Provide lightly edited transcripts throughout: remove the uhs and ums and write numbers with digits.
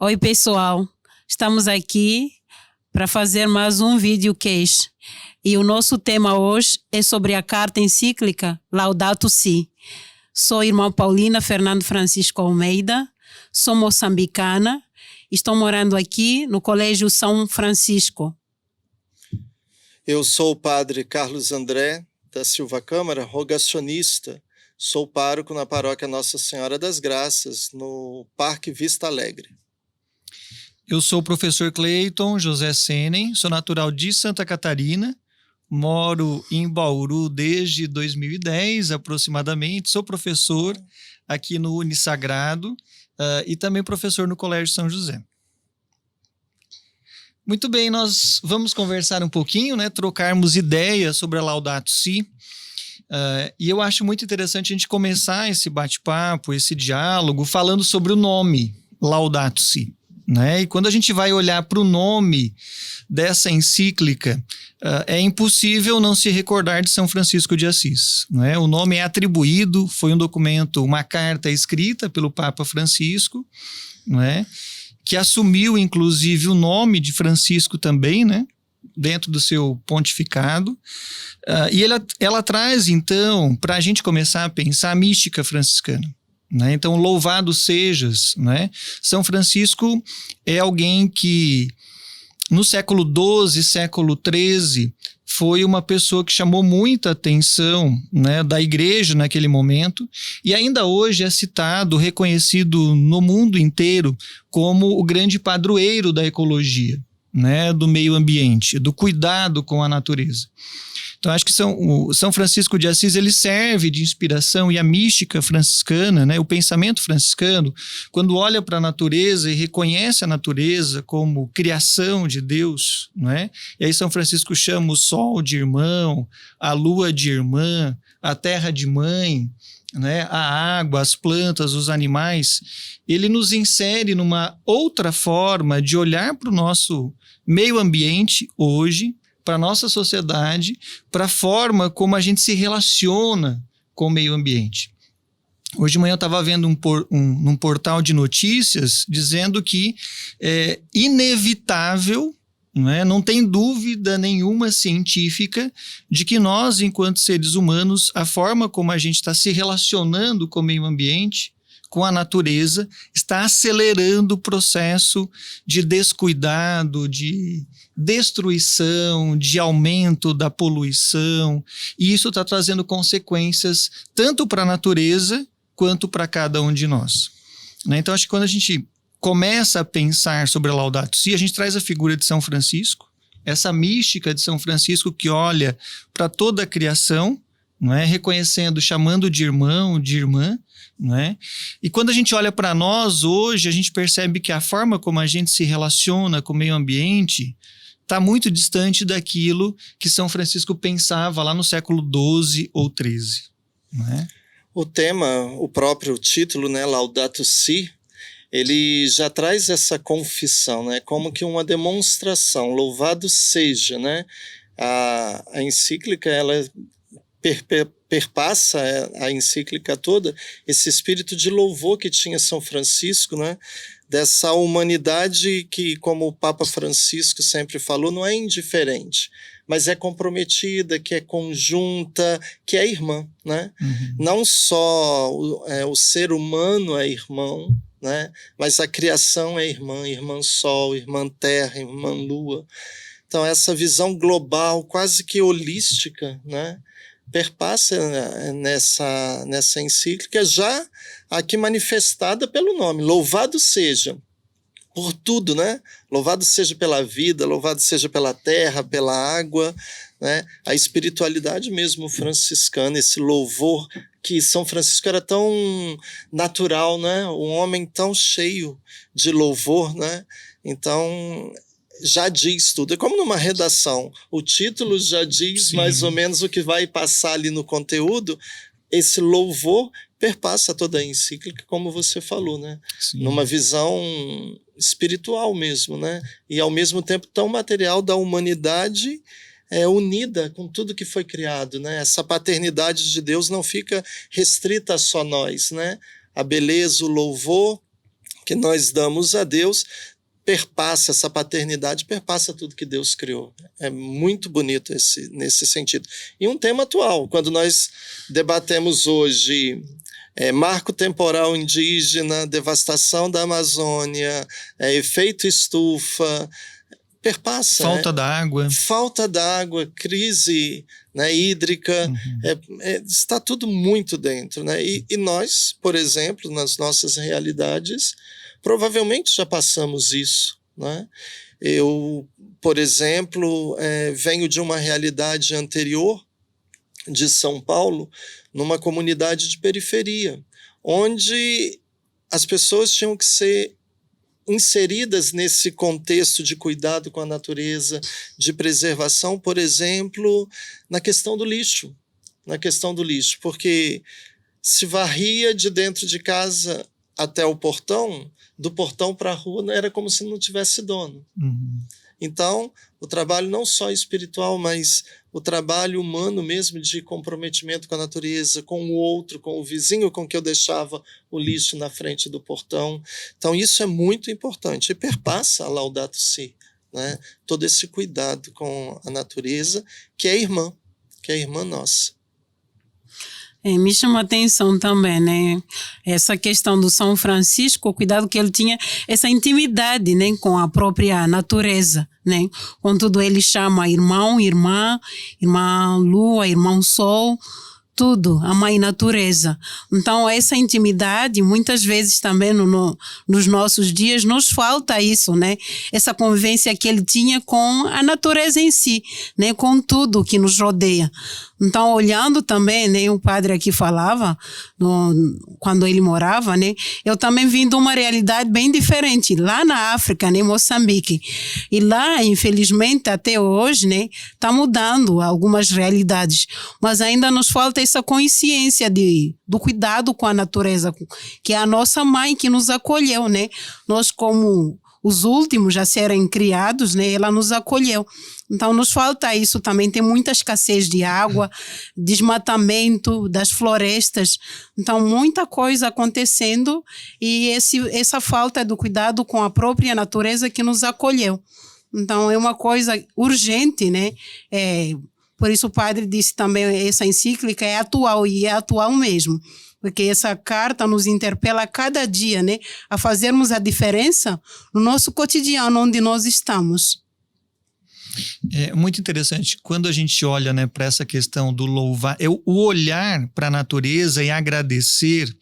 Oi, pessoal. Estamos aqui para fazer mais um videocast. E o nosso tema hoje é sobre a carta encíclica Laudato Si. Sou irmã Paulina Fernando Francisco Almeida, sou moçambicana, estou morando aqui no Colégio São Francisco. Eu sou o padre Carlos André da Silva Câmara, rogacionista. Sou pároco na paróquia Nossa Senhora das Graças, no Parque Vista Alegre. Eu sou o professor Cleiton José Senen, sou natural de Santa Catarina, moro em Bauru desde 2010 aproximadamente, sou professor aqui no Unissagrado e também professor no Colégio São José. Muito bem, nós vamos conversar um pouquinho, trocarmos ideias sobre a Laudato Si. E eu acho muito interessante a gente começar esse bate-papo, esse diálogo, falando sobre o nome Laudato Si. E quando a gente vai olhar para o nome dessa encíclica, é impossível não se recordar de São Francisco de Assis. O nome é atribuído, foi um documento, uma carta escrita pelo Papa Francisco, que assumiu inclusive o nome de Francisco também, dentro do seu pontificado. E ela traz, então, para a gente começar a pensar a mística franciscana. Então, louvado sejas, São Francisco é alguém que no século XII, século XIII, foi uma pessoa que chamou muita atenção da igreja naquele momento e ainda hoje é citado, reconhecido no mundo inteiro como o grande padroeiro da ecologia, do meio ambiente, do cuidado com a natureza. Então, acho que São Francisco de Assis ele serve de inspiração, e a mística franciscana, o pensamento franciscano, quando olha para a natureza e reconhece a natureza como criação de Deus, e aí São Francisco chama o sol de irmão, a lua de irmã, a terra de mãe, a água, as plantas, os animais, ele nos insere numa outra forma de olhar para o nosso meio ambiente hoje, para a nossa sociedade, para a forma como a gente se relaciona com o meio ambiente. Hoje de manhã eu estava vendo num portal de notícias dizendo que é inevitável, não tem dúvida nenhuma científica de que nós, enquanto seres humanos, a forma como a gente está se relacionando com o meio ambiente, com a natureza, está acelerando o processo de descuidado, de destruição, de aumento da poluição, e isso está trazendo consequências tanto para a natureza quanto para cada um de nós. Então, acho que quando a gente começa a pensar sobre a Laudato Si, a gente traz a figura de São Francisco, essa mística de São Francisco que olha para toda a criação, reconhecendo, chamando de irmão, de irmã, E quando a gente olha para nós hoje, a gente percebe que a forma como a gente se relaciona com o meio ambiente está muito distante daquilo que São Francisco pensava lá no século XII ou XIII. O tema, o próprio título, Laudato Si, ele já traz essa confissão, como que uma demonstração, louvado seja, A encíclica, ela perpassa a encíclica toda, esse espírito de louvor que tinha São Francisco, dessa humanidade que, como o Papa Francisco sempre falou, não é indiferente, mas é comprometida, que é conjunta, que é irmã. Não só o ser humano é irmão, mas a criação é irmã, irmã sol, irmã terra, irmã lua. Então, essa visão global, quase que holística, perpassa nessa encíclica, já aqui manifestada pelo nome, louvado seja por tudo, Louvado seja pela vida, louvado seja pela terra, pela água, A espiritualidade mesmo franciscana, esse louvor que São Francisco era tão natural, Um homem tão cheio de louvor, Então, já diz tudo. É como numa redação. O título já diz Sim. mais ou menos o que vai passar ali no conteúdo. Esse louvor perpassa toda a encíclica, como você falou, Numa visão espiritual mesmo, E ao mesmo tempo tão material da humanidade unida com tudo que foi criado, Essa paternidade de Deus não fica restrita a só nós, A beleza, o louvor que nós damos a Deus perpassa, essa paternidade perpassa tudo que Deus criou. É muito bonito nesse sentido. E um tema atual, quando nós debatemos hoje marco temporal indígena, devastação da Amazônia, efeito estufa, perpassa. Falta d'água, crise, né, hídrica, está tudo muito dentro. Né? E nós, por exemplo, nas nossas realidades, provavelmente já passamos isso. Né? Eu, por exemplo, venho de uma realidade anterior de São Paulo, numa comunidade de periferia, onde as pessoas tinham que ser inseridas nesse contexto de cuidado com a natureza, de preservação, por exemplo, na questão do lixo, porque se varria de dentro de casa até o portão, do portão para a rua era como se não tivesse dono. Então, o trabalho não só espiritual, mas o trabalho humano mesmo de comprometimento com a natureza, com o outro, com o vizinho com que eu deixava o lixo na frente do portão. Então, isso é muito importante e perpassa a Laudato Si, né? Todo esse cuidado com a natureza, que é irmã nossa. Me chama a atenção também, né? Essa questão do São Francisco, o cuidado que ele tinha, essa intimidade, né? Com a própria natureza, né? Contudo, ele chama irmão, irmã lua, irmão sol, tudo, a mãe natureza. Então, essa intimidade, muitas vezes também nos nossos dias, nos falta isso, né? Essa convivência que ele tinha com a natureza em si, né? Com tudo que nos rodeia. Então, olhando também, né, o padre aqui falava, quando ele morava, né, eu também vim de uma realidade bem diferente, lá na África, né, em Moçambique. E lá, infelizmente, até hoje, né, está mudando algumas realidades, mas ainda nos falta essa consciência do cuidado com a natureza, que é a nossa mãe que nos acolheu, né? Nós, como os últimos a serem criados, né, ela nos acolheu. Então, nos falta isso também. Tem muita escassez de água, desmatamento das florestas. Então, muita coisa acontecendo e essa falta do cuidado com a própria natureza que nos acolheu. Então, é uma coisa urgente, né? Por isso, o padre disse também, essa encíclica é atual, e é atual mesmo. Porque essa carta nos interpela a cada dia, né? A fazermos a diferença no nosso cotidiano, onde nós estamos. É muito interessante quando a gente olha, né, para essa questão do louvar, o olhar para a natureza e agradecer,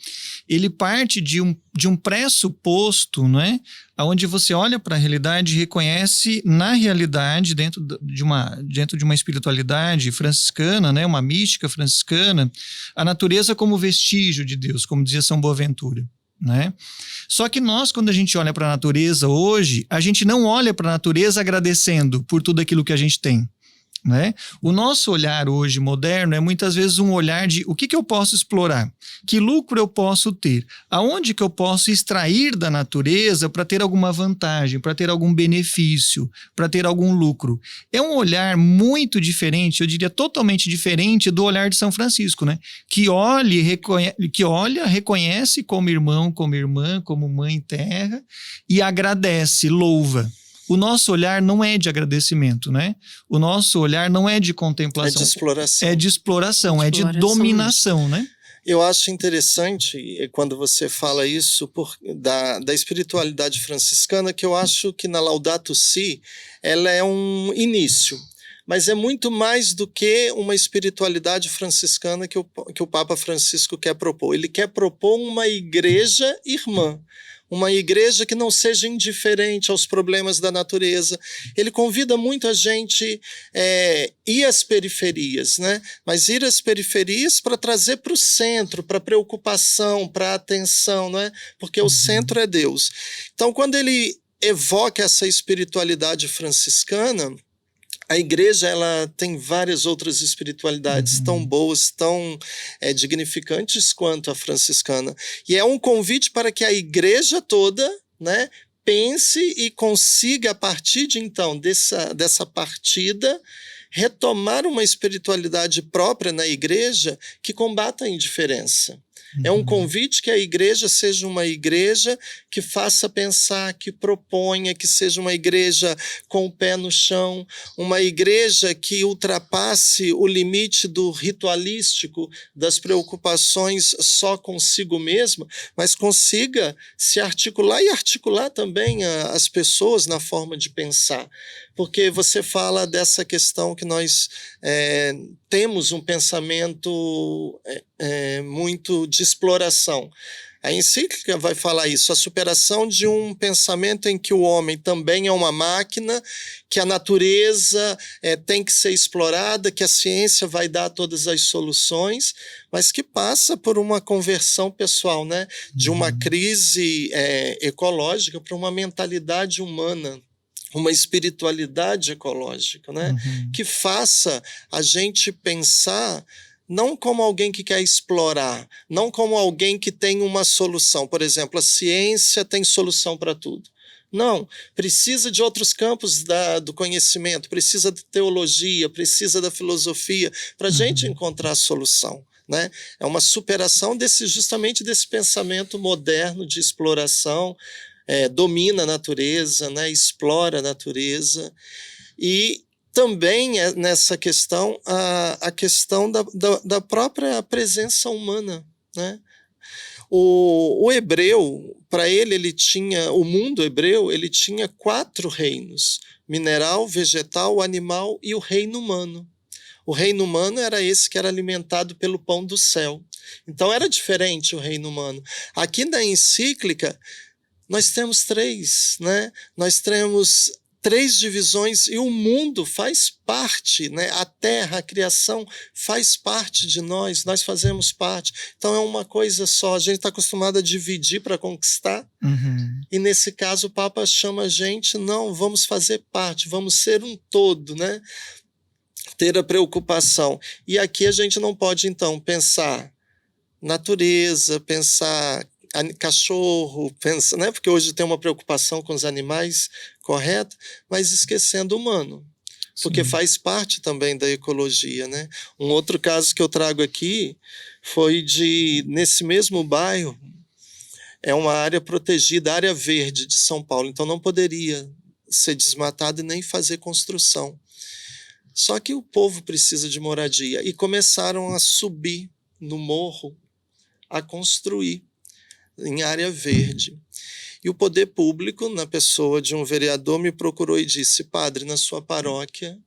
ele parte de um pressuposto, né, onde você olha para a realidade e reconhece na realidade, dentro de uma espiritualidade franciscana, né, uma mística franciscana, a natureza como vestígio de Deus, como dizia São Boaventura. Né? Só que nós, quando a gente olha para a natureza hoje, a gente não olha para a natureza agradecendo por tudo aquilo que a gente tem. Né? O nosso olhar hoje moderno é muitas vezes um olhar de o que eu posso explorar, que lucro eu posso ter, aonde que eu posso extrair da natureza para ter alguma vantagem, para ter algum benefício, para ter algum lucro. É um olhar muito diferente, eu diria totalmente diferente do olhar de São Francisco, né? Que olha, reconhece como irmão, como irmã, como mãe terra e agradece, louva. O nosso olhar não é de agradecimento, né? O nosso olhar não é de contemplação. É de exploração. É de exploração, é de dominação, né? Eu acho interessante quando você fala isso da espiritualidade franciscana, que eu acho que na Laudato Si ela é um início. Mas é muito mais do que uma espiritualidade franciscana que o Papa Francisco quer propor. Ele quer propor uma igreja irmã. Uma igreja que não seja indiferente aos problemas da natureza. Ele convida muito a gente ir às periferias, né? Mas ir às periferias para trazer para o centro, para a preocupação, para a atenção, né? Porque o centro é Deus. Então, quando ele evoca essa espiritualidade franciscana, a igreja ela tem várias outras espiritualidades tão boas, tão dignificantes quanto a franciscana. E é um convite para que a igreja toda, né, pense e consiga, a partir de então, dessa partida, retomar uma espiritualidade própria na igreja que combata a indiferença. É um convite que a igreja seja uma igreja que faça pensar, que proponha, que seja uma igreja com o pé no chão, uma igreja que ultrapasse o limite do ritualístico, das preocupações só consigo mesma, mas consiga se articular e articular também as pessoas na forma de pensar. Porque você fala dessa questão que nós temos um pensamento muito de exploração. A encíclica vai falar isso, a superação de um pensamento em que o homem também é uma máquina, que a natureza tem que ser explorada, que a ciência vai dar todas as soluções, mas que passa por uma conversão pessoal, né? De uma crise ecológica para uma mentalidade humana, uma espiritualidade ecológica, né? Que faça a gente pensar não como alguém que quer explorar, não como alguém que tem uma solução. Por exemplo, a ciência tem solução para tudo. Não, precisa de outros campos do conhecimento, precisa de teologia, precisa da filosofia, para a gente encontrar a solução. Né? É uma superação justamente desse pensamento moderno de exploração, domina a natureza, né? Explora a natureza. E também nessa questão, a questão da própria presença humana, né? O hebreu, para ele tinha, o mundo hebreu, ele tinha 4 reinos: mineral, vegetal, animal e o reino humano. O reino humano era esse que era alimentado pelo pão do céu. Então era diferente o reino humano. Aqui na encíclica, nós temos 3, né? Nós temos 3 divisões e o mundo faz parte, né? A terra, a criação faz parte de nós fazemos parte. Então é uma coisa só, a gente está acostumado a dividir para conquistar, e nesse caso o Papa chama a gente, não, vamos fazer parte, vamos ser um todo, né? Ter a preocupação. E aqui a gente não pode então pensar natureza, pensar cachorro, pensa, né? Porque hoje tem uma preocupação com os animais, correto? Mas esquecendo o humano, porque faz parte também da ecologia, né? Um outro caso que eu trago aqui foi nesse mesmo bairro, é uma área protegida, área verde de São Paulo, então não poderia ser desmatado e nem fazer construção. Só que o povo precisa de moradia e começaram a subir no morro, a construir em área verde. E o poder público, na pessoa de um vereador, me procurou e disse: padre, na sua paróquia,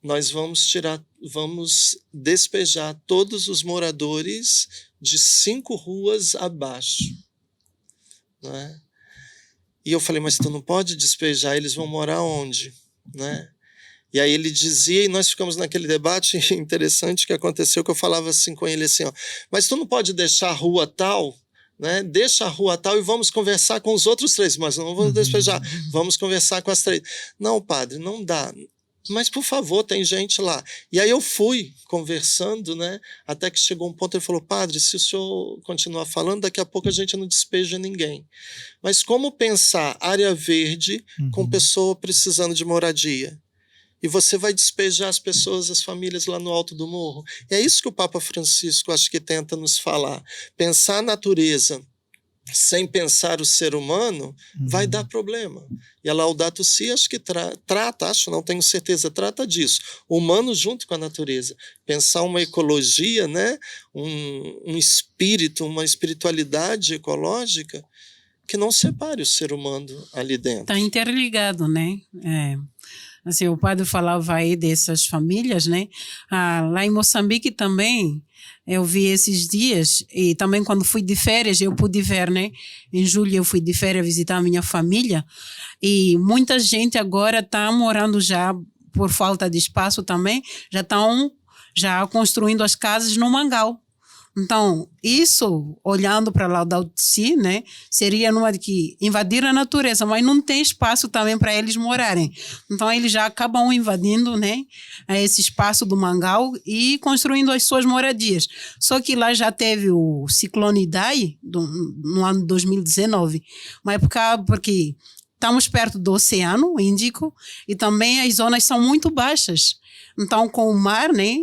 nós vamos despejar todos os moradores de 5 ruas abaixo. Né? E eu falei: mas tu não pode despejar, eles vão morar onde? Né? E aí ele dizia, e nós ficamos naquele debate interessante que aconteceu, que eu falava assim com ele assim, ó, mas tu não pode deixar a rua tal, né? Deixa a rua tal e vamos conversar com os outros 3, mas não vamos despejar, vamos conversar com as 3. Não, padre, não dá. Mas, por favor, tem gente lá. E aí eu fui conversando, né? Até que chegou um ponto, ele falou: padre, se o senhor continuar falando, daqui a pouco a gente não despeja ninguém. Mas como pensar área verde com pessoa precisando de moradia? E você vai despejar as pessoas, as famílias lá no alto do morro. E é isso que o Papa Francisco acho que tenta nos falar. Pensar a natureza sem pensar o ser humano vai dar problema. E a Laudato Si acho que não tenho certeza, trata disso. O humano junto com a natureza. Pensar uma ecologia, né? um espírito, uma espiritualidade ecológica que não separe o ser humano ali dentro. Está interligado, né? Assim, o padre falava aí dessas famílias, né? Lá em Moçambique também, eu vi esses dias, e também quando fui de férias, eu pude ver, né? Em julho eu fui de férias visitar a minha família, e muita gente agora está morando já, por falta de espaço também, já estão construindo as casas no mangal. Então, isso, olhando para Laudato Si, né, seria numa de que invadir a natureza, mas não tem espaço também para eles morarem. Então, eles já acabam invadindo, né, esse espaço do mangal e construindo as suas moradias. Só que lá já teve o ciclone Idai, no ano 2019, uma época porque estamos perto do Oceano Índico e também as zonas são muito baixas. Então, com o mar, né,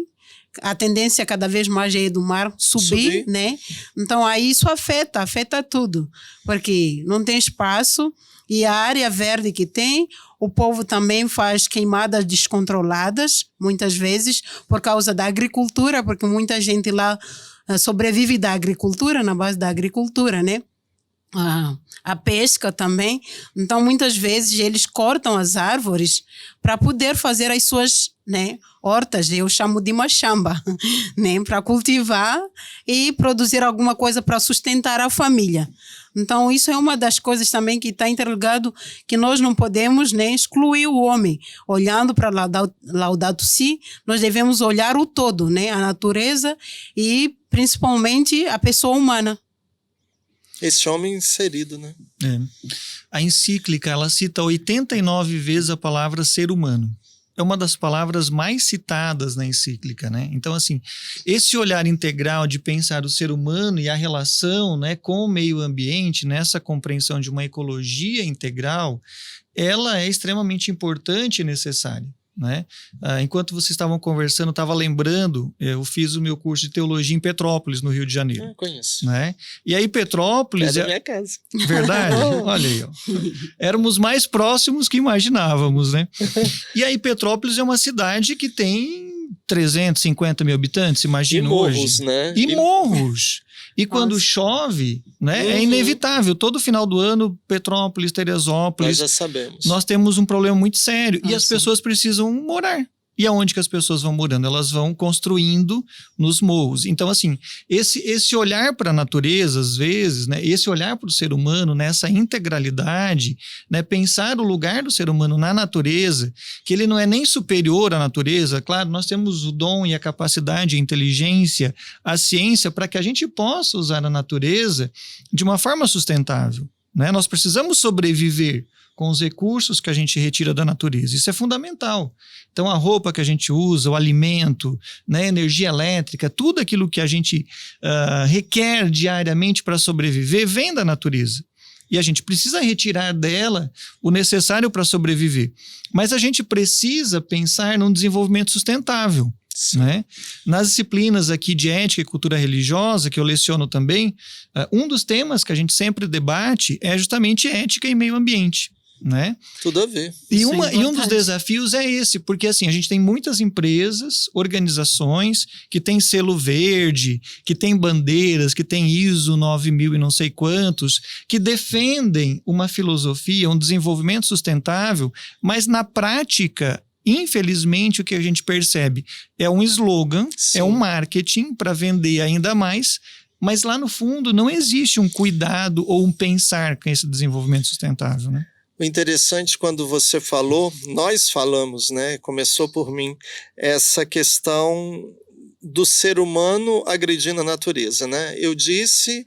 a tendência cada vez mais é do mar subir, né? Então aí isso afeta tudo, porque não tem espaço e a área verde que tem, o povo também faz queimadas descontroladas, muitas vezes, por causa da agricultura, porque muita gente lá sobrevive da agricultura, na base da agricultura, né? A pesca também. Então, muitas vezes, eles cortam as árvores para poder fazer as suas, né, hortas, eu chamo de machamba, né, para cultivar e produzir alguma coisa para sustentar a família. Então, isso é uma das coisas também que está interligado, que nós não podemos, né, excluir o homem. Olhando para Laudato Si, nós devemos olhar o todo, né, a natureza e, principalmente, a pessoa humana. Esse homem inserido, né? A encíclica, ela cita 89 vezes a palavra ser humano. É uma das palavras mais citadas na encíclica, né? Então, assim, esse olhar integral de pensar o ser humano e a relação, né, com o meio ambiente, nessa compreensão de uma ecologia integral, ela é extremamente importante e necessária. Né? Enquanto vocês estavam conversando, eu estava lembrando, eu fiz o meu curso de teologia em Petrópolis, no Rio de Janeiro. Conheço. Né? E aí Petrópolis... É da minha casa. Verdade? Olha aí. Ó. Éramos mais próximos que imaginávamos, né? E aí Petrópolis é uma cidade que tem 350 mil habitantes, imagina hoje. Morros, né? E morros. E quando chove, né, é inevitável. Todo final do ano, Petrópolis, Teresópolis... Nós já sabemos. Nós temos um problema muito sério. E as pessoas precisam morar. E aonde que as pessoas vão morando? Elas vão construindo nos morros. Então, assim, esse olhar para a natureza, às vezes, né, esse olhar para o ser humano nessa integralidade, né, pensar o lugar do ser humano na natureza, que ele não é nem superior à natureza. Claro, nós temos o dom e a capacidade, a inteligência, a ciência para que a gente possa usar a natureza de uma forma sustentável. Né? Nós precisamos sobreviver com os recursos que a gente retira da natureza. Isso é fundamental. Então, a roupa que a gente usa, o alimento, né, energia elétrica, tudo aquilo que a gente requer diariamente para sobreviver vem da natureza. E a gente precisa retirar dela o necessário para sobreviver. Mas a gente precisa pensar num desenvolvimento sustentável. Né? Nas disciplinas aqui de ética e cultura religiosa, que eu leciono também, um dos temas que a gente sempre debate é justamente ética e meio ambiente. Né? Tudo a ver. E um dos desafios é esse, porque assim, a gente tem muitas empresas, organizações que têm selo verde, que têm bandeiras, que têm ISO 9000 e não sei quantos, que defendem uma filosofia, um desenvolvimento sustentável, mas na prática, infelizmente, o que a gente percebe é um slogan, é um marketing para vender ainda mais, mas lá no fundo não existe um cuidado ou um pensar com esse desenvolvimento sustentável, né? O interessante, quando você falou, nós falamos, né? Começou por mim, essa questão do ser humano agredindo a natureza, né? Eu disse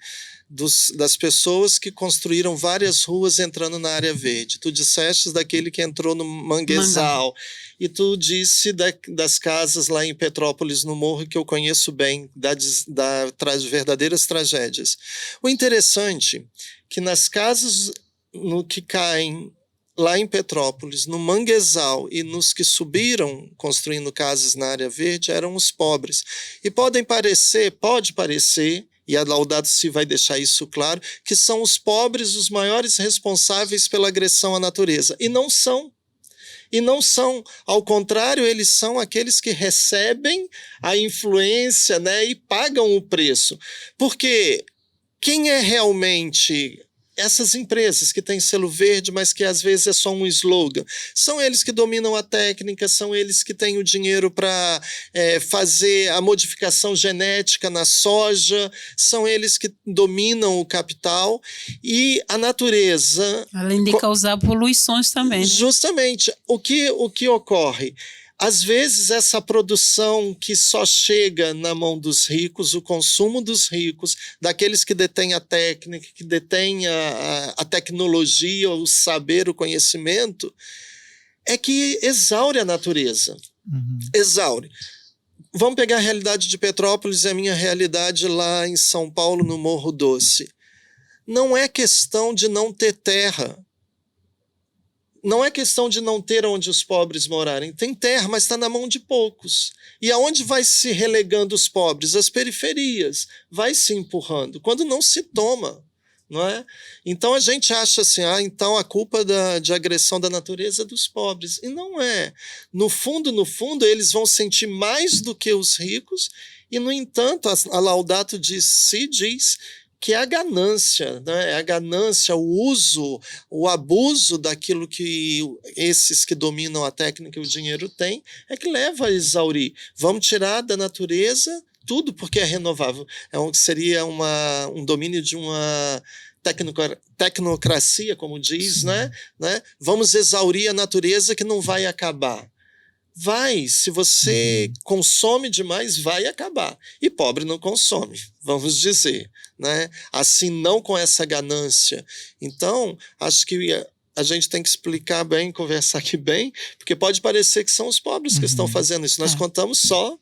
das pessoas que construíram várias ruas entrando na área verde. Tu disseste daquele que entrou no manguezal. E tu disse das casas lá em Petrópolis, no morro, que eu conheço bem, das verdadeiras tragédias. O interessante que nas casas no que caem lá em Petrópolis, no manguezal e nos que subiram construindo casas na área verde eram os pobres. E pode parecer, e a Laudato Si vai deixar isso claro, que são os pobres os maiores responsáveis pela agressão à natureza. E não são. E não são, ao contrário, eles são aqueles que recebem a influência, né, e pagam o preço. Porque quem é realmente essas empresas que têm selo verde, mas que às vezes é só um slogan, são eles que dominam a técnica, são eles que têm o dinheiro para fazer a modificação genética na soja, são eles que dominam o capital e a natureza... Além de causar poluições também, né? Justamente. O que ocorre? Às vezes, essa produção que só chega na mão dos ricos, o consumo dos ricos, daqueles que detêm a técnica, que detêm a tecnologia, o saber, o conhecimento, é que exaure a natureza. Exaure. Vamos pegar a realidade de Petrópolis e a minha realidade lá em São Paulo, no Morro Doce. Não é questão de não ter terra. não é questão de não ter onde os pobres morarem. Tem terra, mas está na mão de poucos. E aonde vai se relegando os pobres? As periferias. Vai se empurrando. Quando não se toma, não é? Então a gente acha assim, então a culpa de agressão da natureza é dos pobres. E não é. No fundo, eles vão sentir mais do que os ricos. E, no entanto, a Laudato Si diz que é a ganância, né? É a ganância, o uso, o abuso daquilo que esses que dominam a técnica e o dinheiro têm, é que leva a exaurir. Vamos tirar da natureza tudo porque é renovável. Seria um domínio de uma tecnocracia, como diz, né? Vamos exaurir a natureza que não vai acabar. Vai, se você consome demais, vai acabar. E pobre não consome, vamos dizer, né? Assim, não com essa ganância. Então, acho que a gente tem que explicar bem, conversar aqui bem, porque pode parecer que são os pobres que estão fazendo isso. Nós contamos só,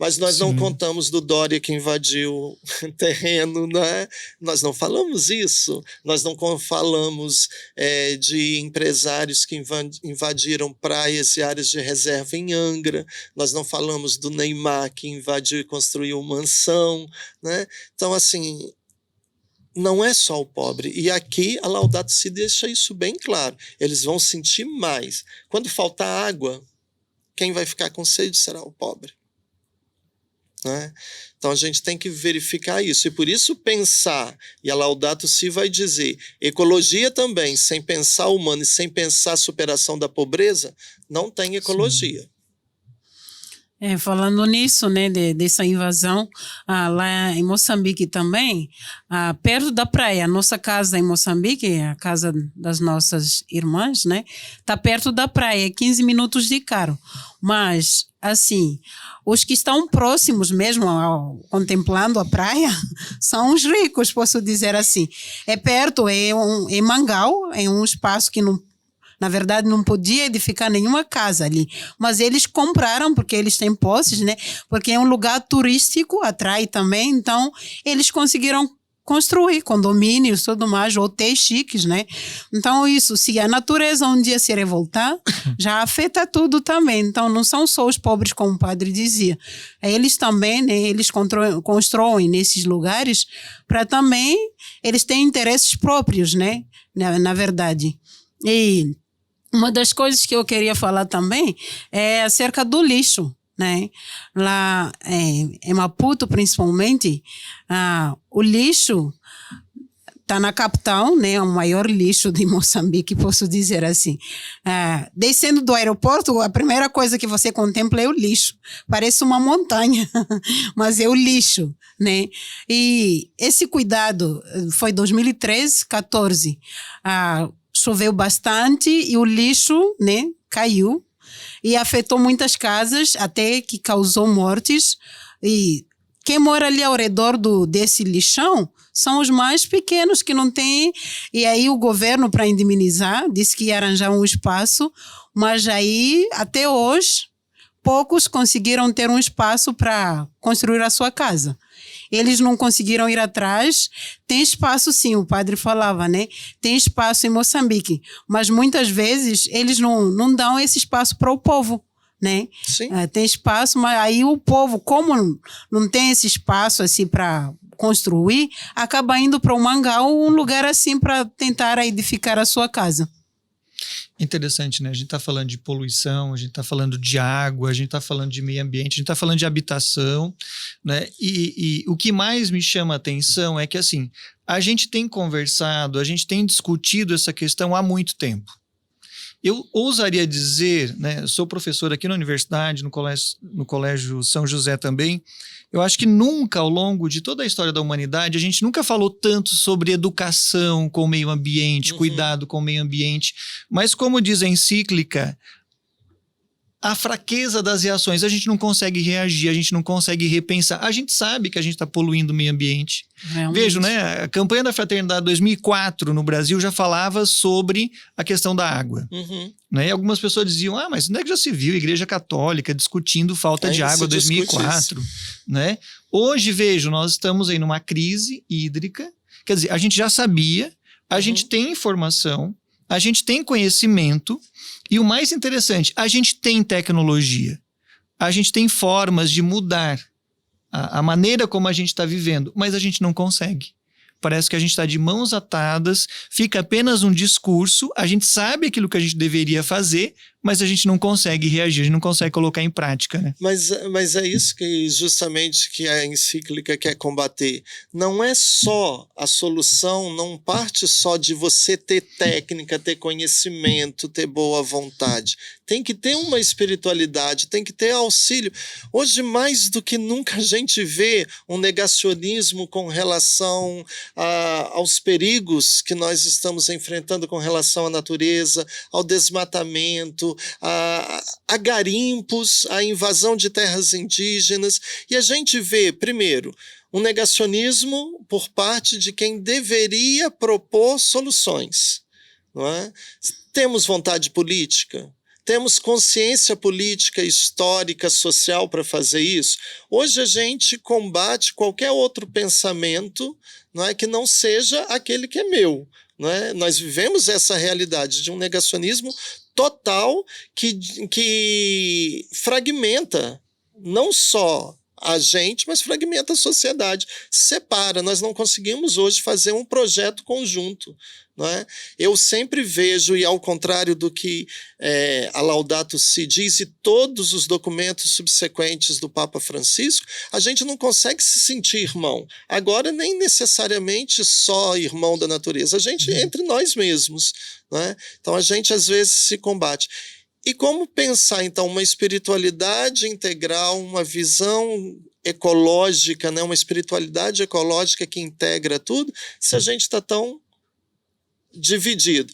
mas nós não contamos do Dória que invadiu terreno, né? Nós não falamos isso. Nós não falamos de empresários que invadiram praias e áreas de reserva em Angra. Nós não falamos do Neymar que invadiu e construiu mansão, né? Então, assim, não é só o pobre. E aqui a Laudato Si deixa isso bem claro. Eles vão sentir mais. Quando faltar água, quem vai ficar com sede será o pobre. Né? Então a gente tem que verificar isso. E por isso pensar, e a Laudato Si vai dizer, ecologia também, sem pensar o humano e sem pensar a superação da pobreza, não tem ecologia. Sim. Falando nisso, né, dessa invasão, lá em Moçambique também, perto da praia, a nossa casa em Moçambique, a casa das nossas irmãs, né, está perto da praia, 15 minutos de carro. Mas, assim, os que estão próximos mesmo, contemplando a praia, são os ricos, posso dizer assim. É perto, em Mangal, é um espaço que não, na verdade, não podia edificar nenhuma casa ali. Mas eles compraram, porque eles têm posses, né? Porque é um lugar turístico, atrai também. Então, eles conseguiram construir condomínios, tudo mais, hotéis chiques, né? Então, isso, se a natureza um dia se revoltar, já afeta tudo também. Então, não são só os pobres, como o padre dizia. Eles também, né? Eles constroem nesses lugares para também, eles têm interesses próprios, né? Na verdade. E uma das coisas que eu queria falar também é acerca do lixo, né? Lá em Maputo, principalmente, o lixo está na capital, né? O maior lixo de Moçambique, posso dizer assim. Descendo do aeroporto, a primeira coisa que você contempla é o lixo. Parece uma montanha, mas é o lixo, né? E esse cuidado foi 2013, 14. Choveu bastante e o lixo, né, caiu e afetou muitas casas, até que causou mortes. E quem mora ali ao redor desse lixão são os mais pequenos que não têm. E aí o governo, para indemnizar, disse que ia arranjar um espaço, mas aí, até hoje, poucos conseguiram ter um espaço para construir a sua casa. Eles não conseguiram ir atrás. Tem espaço, sim, o padre falava, né? Tem espaço em Moçambique, mas muitas vezes eles não dão esse espaço para o povo, né? Sim. Tem espaço, mas aí o povo, como não tem esse espaço assim para construir, acaba indo para o Mangal, um lugar assim para tentar edificar a sua casa. Interessante, né? A gente está falando de poluição, a gente está falando de água, a gente está falando de meio ambiente, a gente está falando de habitação, né? E o que mais me chama a atenção é que, assim, a gente tem conversado, a gente tem discutido essa questão há muito tempo. Eu ousaria dizer, né? Eu sou professor aqui na universidade, no Colégio São José também. Eu acho que nunca, ao longo de toda a história da humanidade, a gente nunca falou tanto sobre educação com o meio ambiente, cuidado com o meio ambiente. Mas, como diz a encíclica, a fraqueza das reações, a gente não consegue reagir, a gente não consegue repensar. A gente sabe que a gente está poluindo o meio ambiente. Realmente. Vejo, né? A campanha da Fraternidade 2004 no Brasil já falava sobre a questão da água. Né? E algumas pessoas diziam, mas onde é que já se viu a Igreja Católica discutindo falta de água em 2004? Né? Hoje, vejo, nós estamos aí numa crise hídrica. Quer dizer, a gente já sabia, a gente tem informação, a gente tem conhecimento e o mais interessante, a gente tem tecnologia, a gente tem formas de mudar a maneira como a gente está vivendo, mas a gente não consegue. Parece que a gente está de mãos atadas, fica apenas um discurso, a gente sabe aquilo que a gente deveria fazer, mas a gente não consegue reagir, a gente não consegue colocar em prática, né? Mas é isso que justamente que a encíclica quer combater. Não é só a solução, não parte só de você ter técnica, ter conhecimento, ter boa vontade. Tem que ter uma espiritualidade, tem que ter auxílio. Hoje, mais do que nunca, a gente vê um negacionismo com relação aos perigos que nós estamos enfrentando com relação à natureza, ao desmatamento, a garimpos, a invasão de terras indígenas. E a gente vê, primeiro, um negacionismo por parte de quem deveria propor soluções. Não é? Temos vontade política? Temos consciência política, histórica, social para fazer isso? Hoje a gente combate qualquer outro pensamento, não é, que não seja aquele que é meu. Não é? Nós vivemos essa realidade de um negacionismo total que fragmenta não só a gente, mas fragmenta a sociedade, separa. Nós não conseguimos hoje fazer um projeto conjunto. Não é? Eu sempre vejo, e ao contrário do que a Laudato Si diz, e todos os documentos subsequentes do Papa Francisco, a gente não consegue se sentir irmão. Agora, nem necessariamente só irmão da natureza, a gente entre nós mesmos. Não é? Então, a gente às vezes se combate. E como pensar, então, uma espiritualidade integral, uma visão ecológica, né? Uma espiritualidade ecológica que integra tudo, se a gente está tão dividido?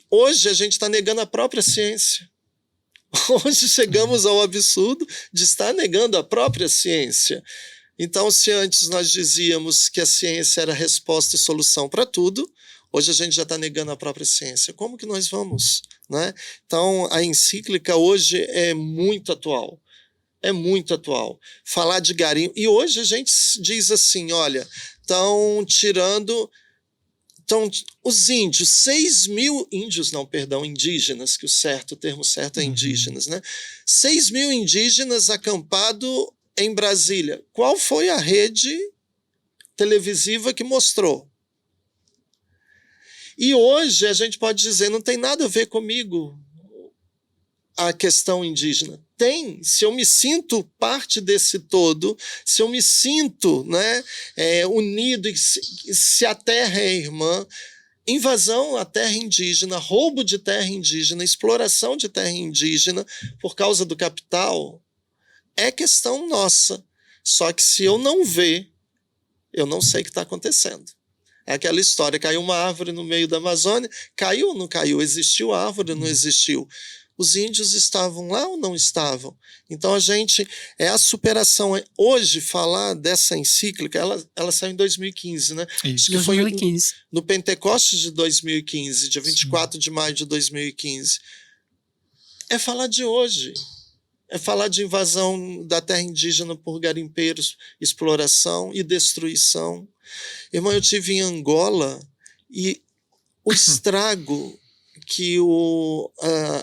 Hoje a gente está negando a própria ciência. Hoje chegamos ao absurdo de estar negando a própria ciência. Então, se antes nós dizíamos que a ciência era resposta e solução para tudo, hoje a gente já está negando a própria ciência. Como que nós vamos? Né? Então, a encíclica hoje é muito atual. É muito atual. Falar de garimpo. E hoje a gente diz assim, olha, estão tirando... Então, os índios, 6 mil índios, não, perdão, indígenas, que o termo certo é indígenas, né? 6 mil indígenas acampados em Brasília. Qual foi a rede televisiva que mostrou? E hoje a gente pode dizer, não tem nada a ver comigo a questão indígena. Tem, se eu me sinto parte desse todo, se eu me sinto, né, unido, e se a terra é irmã, invasão à terra indígena, roubo de terra indígena, exploração de terra indígena por causa do capital, é questão nossa. Só que se eu não ver, eu não sei o que está acontecendo. É aquela história, caiu uma árvore no meio da Amazônia, caiu ou não caiu? Existiu a árvore ou não existiu? Os índios estavam lá ou não estavam? Então, é a superação. Hoje, falar dessa encíclica, ela saiu em 2015, né? Isso. Acho que foi 2015. No Pentecostes de 2015, dia 24 de maio de 2015. É falar de hoje. É falar de invasão da terra indígena por garimpeiros, exploração e destruição. Irmão, eu estive em Angola e o estrago que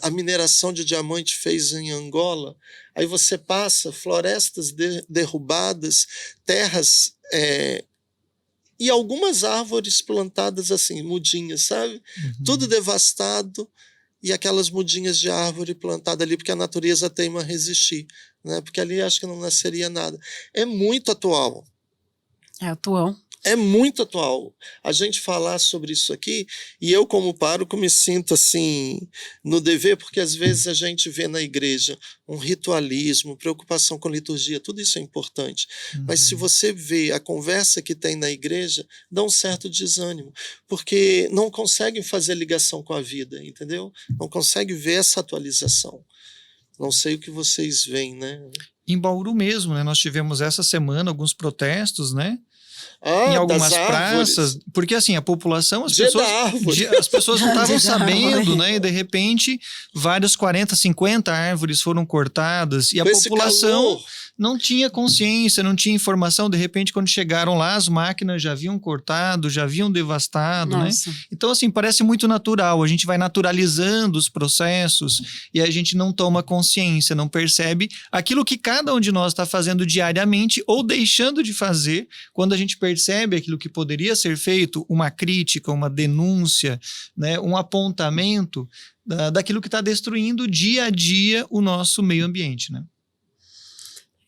a mineração de diamante fez em Angola, aí você passa florestas derrubadas, terras e algumas árvores plantadas assim, mudinhas, sabe? Tudo devastado e aquelas mudinhas de árvore plantada ali porque a natureza teima a resistir, né? Porque ali acho que não nasceria nada. É muito atual. É atual. É muito atual a gente falar sobre isso aqui, e eu, como pároco, me sinto assim no dever, porque às vezes a gente vê na igreja um ritualismo, preocupação com liturgia, tudo isso é importante. Mas se você vê a conversa que tem na igreja, dá um certo desânimo, porque não conseguem fazer ligação com a vida, entendeu? Não conseguem ver essa atualização. Não sei o que vocês veem, né? Em Bauru mesmo, né? Nós tivemos essa semana alguns protestos, né? Em algumas das árvores. praças, porque assim, a população, as Dia da árvore. as pessoas não estavam Dia da sabendo, árvore. né? E de repente, várias 40, 50 árvores foram cortadas e a Com esse população calor. não tinha consciência, não tinha informação. De repente, quando chegaram lá, as máquinas já haviam cortado, já haviam devastado, né? Nossa. Então, assim, parece muito natural. A gente vai naturalizando os processos e a gente não toma consciência, não percebe aquilo que cada um de nós está fazendo diariamente ou deixando de fazer. Quando a gente percebe aquilo que poderia ser feito, uma crítica, uma denúncia, né, um apontamento daquilo que está destruindo dia a dia o nosso meio ambiente, né?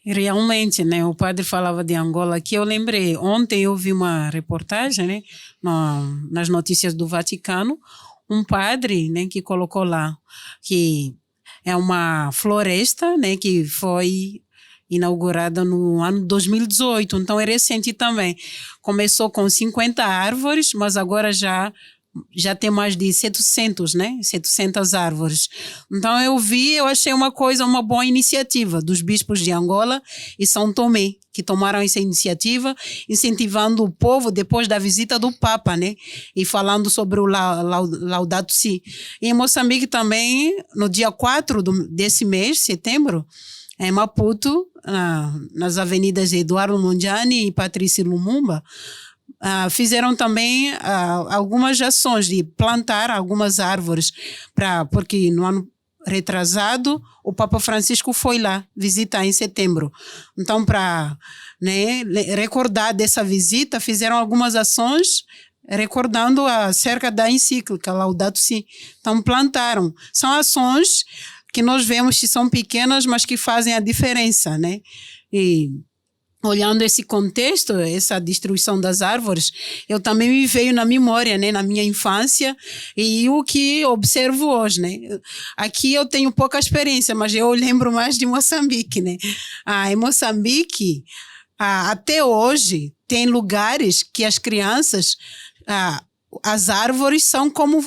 Realmente, né? O padre falava de Angola aqui. Eu lembrei, ontem eu vi uma reportagem, né? Nas notícias do Vaticano, um padre, né? Que colocou lá que é uma floresta, né? Que foi inaugurada no ano 2018. Então é recente também. Começou com 50 árvores, mas agora já tem mais de 700, né? 700 árvores. Então eu achei uma boa iniciativa dos bispos de Angola e São Tomé, que tomaram essa iniciativa, incentivando o povo depois da visita do Papa, né? E falando sobre o Laudato Si. E em Moçambique também, no dia 4 desse mês, setembro, em Maputo, nas avenidas Eduardo Mondlane e Patrícia Lumumba, fizeram também algumas ações de plantar algumas árvores, porque no ano retrasado o Papa Francisco foi lá visitar em setembro. Então, para, né, recordar dessa visita, fizeram algumas ações recordando acerca da encíclica Laudato Si. Então, plantaram. São ações que nós vemos que são pequenas, mas que fazem a diferença, né? E olhando esse contexto, essa destruição das árvores, eu também me veio na memória, né, na minha infância, e o que observo hoje, né. Aqui eu tenho pouca experiência, mas eu lembro mais de Moçambique, né. Em Moçambique, até hoje, tem lugares que as crianças, as árvores são como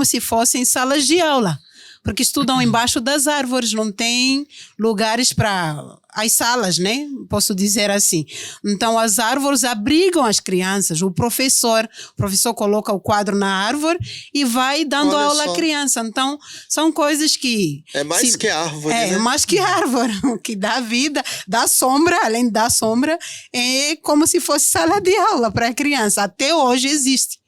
se fossem salas de aula, porque estudam embaixo das árvores, não tem lugares para as salas, né? Posso dizer assim. Então, as árvores abrigam as crianças. O professor coloca o quadro na árvore e vai dando aula à criança. Então, são coisas que... É mais que árvore, né? É mais que árvore, que dá vida, dá sombra, além da sombra, é como se fosse sala de aula para a criança. Até hoje existe.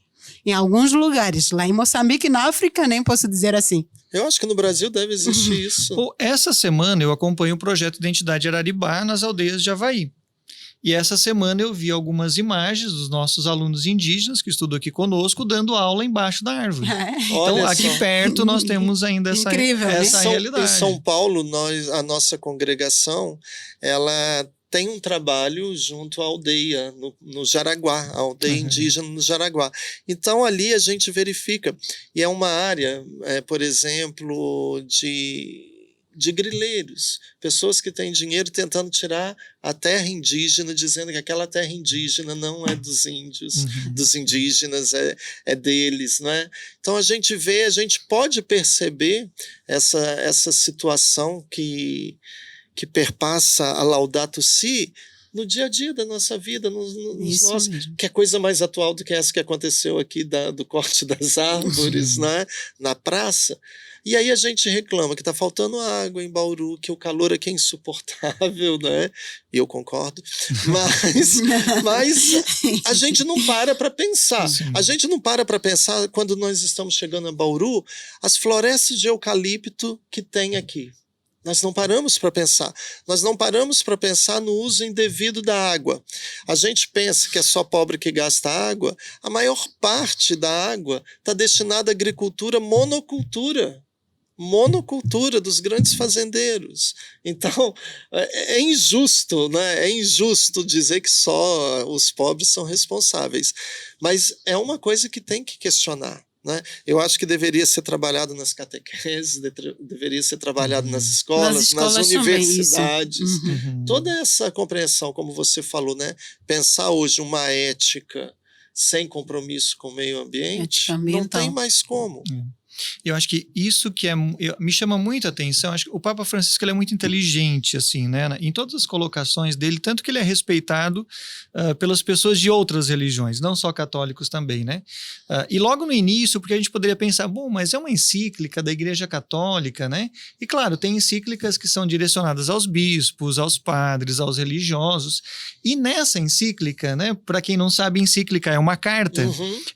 Em alguns lugares. Lá em Moçambique, na África, nem posso dizer assim. Eu acho que no Brasil deve existir isso. Essa semana eu acompanho o projeto Identidade Araribá nas aldeias de Havaí. E essa semana eu vi algumas imagens dos nossos alunos indígenas que estudam aqui conosco dando aula embaixo da árvore. Então, aqui perto nós temos ainda essa realidade. Em São Paulo, a nossa congregação, ela tem um trabalho junto à aldeia, no Jaraguá, a aldeia indígena no Jaraguá. Então, ali a gente verifica. E é uma área, por exemplo, de grileiros, pessoas que têm dinheiro tentando tirar a terra indígena, dizendo que aquela terra indígena não é dos índios, dos indígenas, é deles, né? Então a gente pode perceber essa situação que perpassa a Laudato Si no dia a dia da nossa vida, que é coisa mais atual do que essa que aconteceu aqui do corte das árvores, né, na praça. E aí a gente reclama que está faltando água em Bauru, que o calor aqui é insuportável, né? E eu concordo. Mas a gente não para pensar. A gente não para pensar, quando nós estamos chegando a Bauru, as florestas de eucalipto que tem aqui. Nós não paramos para pensar. Nós não paramos para pensar no uso indevido da água. A gente pensa que é só pobre que gasta água. A maior parte da água está destinada à agricultura monocultura dos grandes fazendeiros. Então, é injusto, né? É injusto dizer que só os pobres são responsáveis. Mas é uma coisa que tem que questionar. Né? Eu acho que deveria ser trabalhado nas catequeses, deveria ser trabalhado nas escolas nas universidades. Toda essa compreensão, como você falou, né? Pensar hoje uma ética sem compromisso com o meio ambiente, não tem mais como. Eu acho que isso que me chama muito a atenção. Acho que o Papa Francisco ele é muito inteligente, assim, né? Em todas as colocações dele, tanto que ele é respeitado pelas pessoas de outras religiões, não só católicos também, né? E logo no início, porque a gente poderia pensar, bom, mas é uma encíclica da Igreja Católica, né? E claro, tem encíclicas que são direcionadas aos bispos, aos padres, aos religiosos. E nessa encíclica, né? Para quem não sabe, encíclica é uma carta.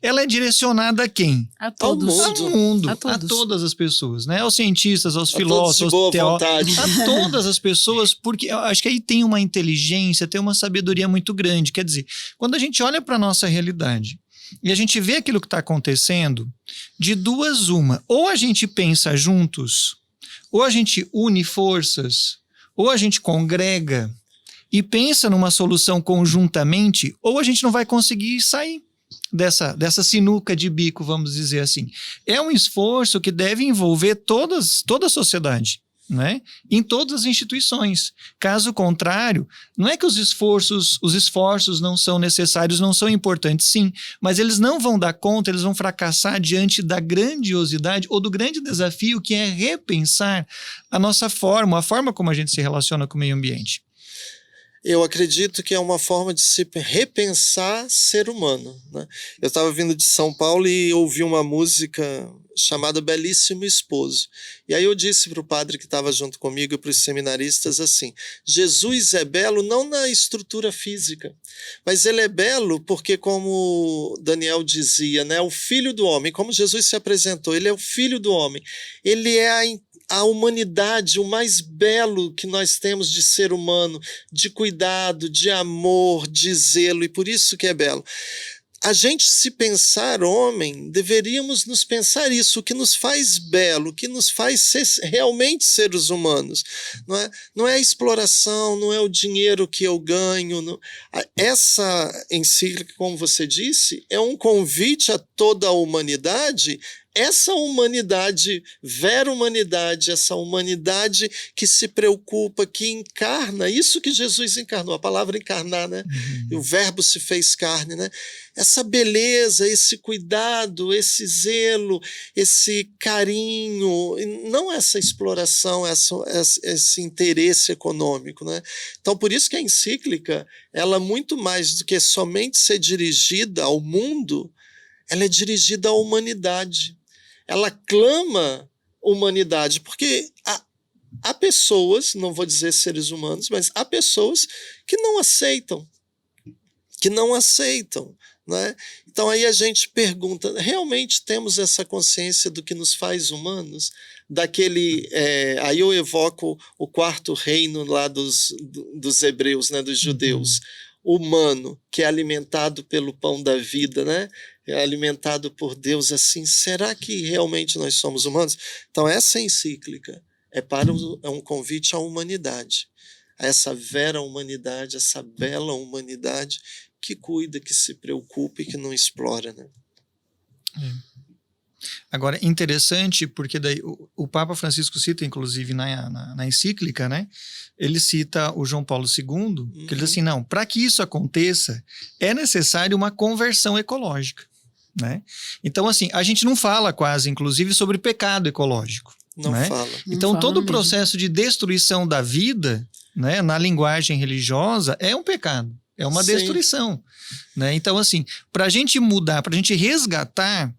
Ela é direcionada a quem? A todos. Ao mundo, A a todos. todas as pessoas, né? Aos cientistas, aos A filósofos, todos de boa aos teólogos, vontade. a todas as pessoas, porque eu acho que aí tem uma inteligência, tem uma sabedoria muito grande. Quer dizer, quando a gente olha para a nossa realidade e a gente vê aquilo que está acontecendo, de duas uma, ou a gente pensa juntos, ou a gente une forças, ou a gente congrega e pensa numa solução conjuntamente, ou a gente não vai conseguir sair dessa sinuca de bico, vamos dizer assim. É um esforço que deve envolver toda a sociedade, né? Em todas as instituições. Caso contrário, não é que os esforços não são necessários, não são importantes, sim, mas eles não vão dar conta, eles vão fracassar diante da grandiosidade ou do grande desafio que é repensar a nossa forma, a forma como a gente se relaciona com o meio ambiente. Eu acredito que é uma forma de se repensar ser humano, né? Eu estava vindo de São Paulo e ouvi uma música chamada Belíssimo Esposo. E aí eu disse para o padre que estava junto comigo e para os seminaristas assim: Jesus é belo não na estrutura física, mas ele é belo porque, como Daniel dizia, né, o Filho do Homem, como Jesus se apresentou, ele é o Filho do Homem, ele é a humanidade, o mais belo que nós temos de ser humano, de cuidado, de amor, de zelo, e por isso que é belo. A gente, se pensar homem, deveríamos nos pensar isso, o que nos faz belo, o que nos faz ser realmente seres humanos. Não é a exploração, não é o dinheiro que eu ganho. Não. Essa encíclica, como você disse, é um convite a toda a humanidade, essa humanidade, vera humanidade, essa humanidade que se preocupa, que encarna, isso que Jesus encarnou, a palavra encarnar, né? E o verbo se fez carne, né? Essa beleza, esse cuidado, esse zelo, esse carinho, não essa exploração, esse interesse econômico, né? Então, por isso que a encíclica, ela muito mais do que somente ser dirigida ao mundo, ela é dirigida à humanidade. Ela clama humanidade, porque há pessoas, não vou dizer seres humanos, mas há pessoas que não aceitam, né? Então aí a gente pergunta, realmente temos essa consciência do que nos faz humanos? Aí eu evoco o quarto reino lá dos hebreus, né, dos judeus, humano, que é alimentado pelo pão da vida, né? É alimentado por Deus assim. Será que realmente nós somos humanos? Então essa encíclica é um convite à humanidade, a essa vera humanidade, essa bela humanidade que cuida, que se preocupa e que não explora, né? Agora, interessante, porque daí o Papa Francisco cita, inclusive, na encíclica, né? Ele cita o João Paulo II, que ele diz assim, não, para que isso aconteça, é necessário uma conversão ecológica, né? Então, assim, a gente não fala quase, inclusive, sobre pecado ecológico. Não, né? fala. Então, Não todo fala o processo de destruição da vida, né, na linguagem religiosa, é um pecado. É uma Sim. destruição, né? Então, assim, para a gente mudar, para a gente resgatar,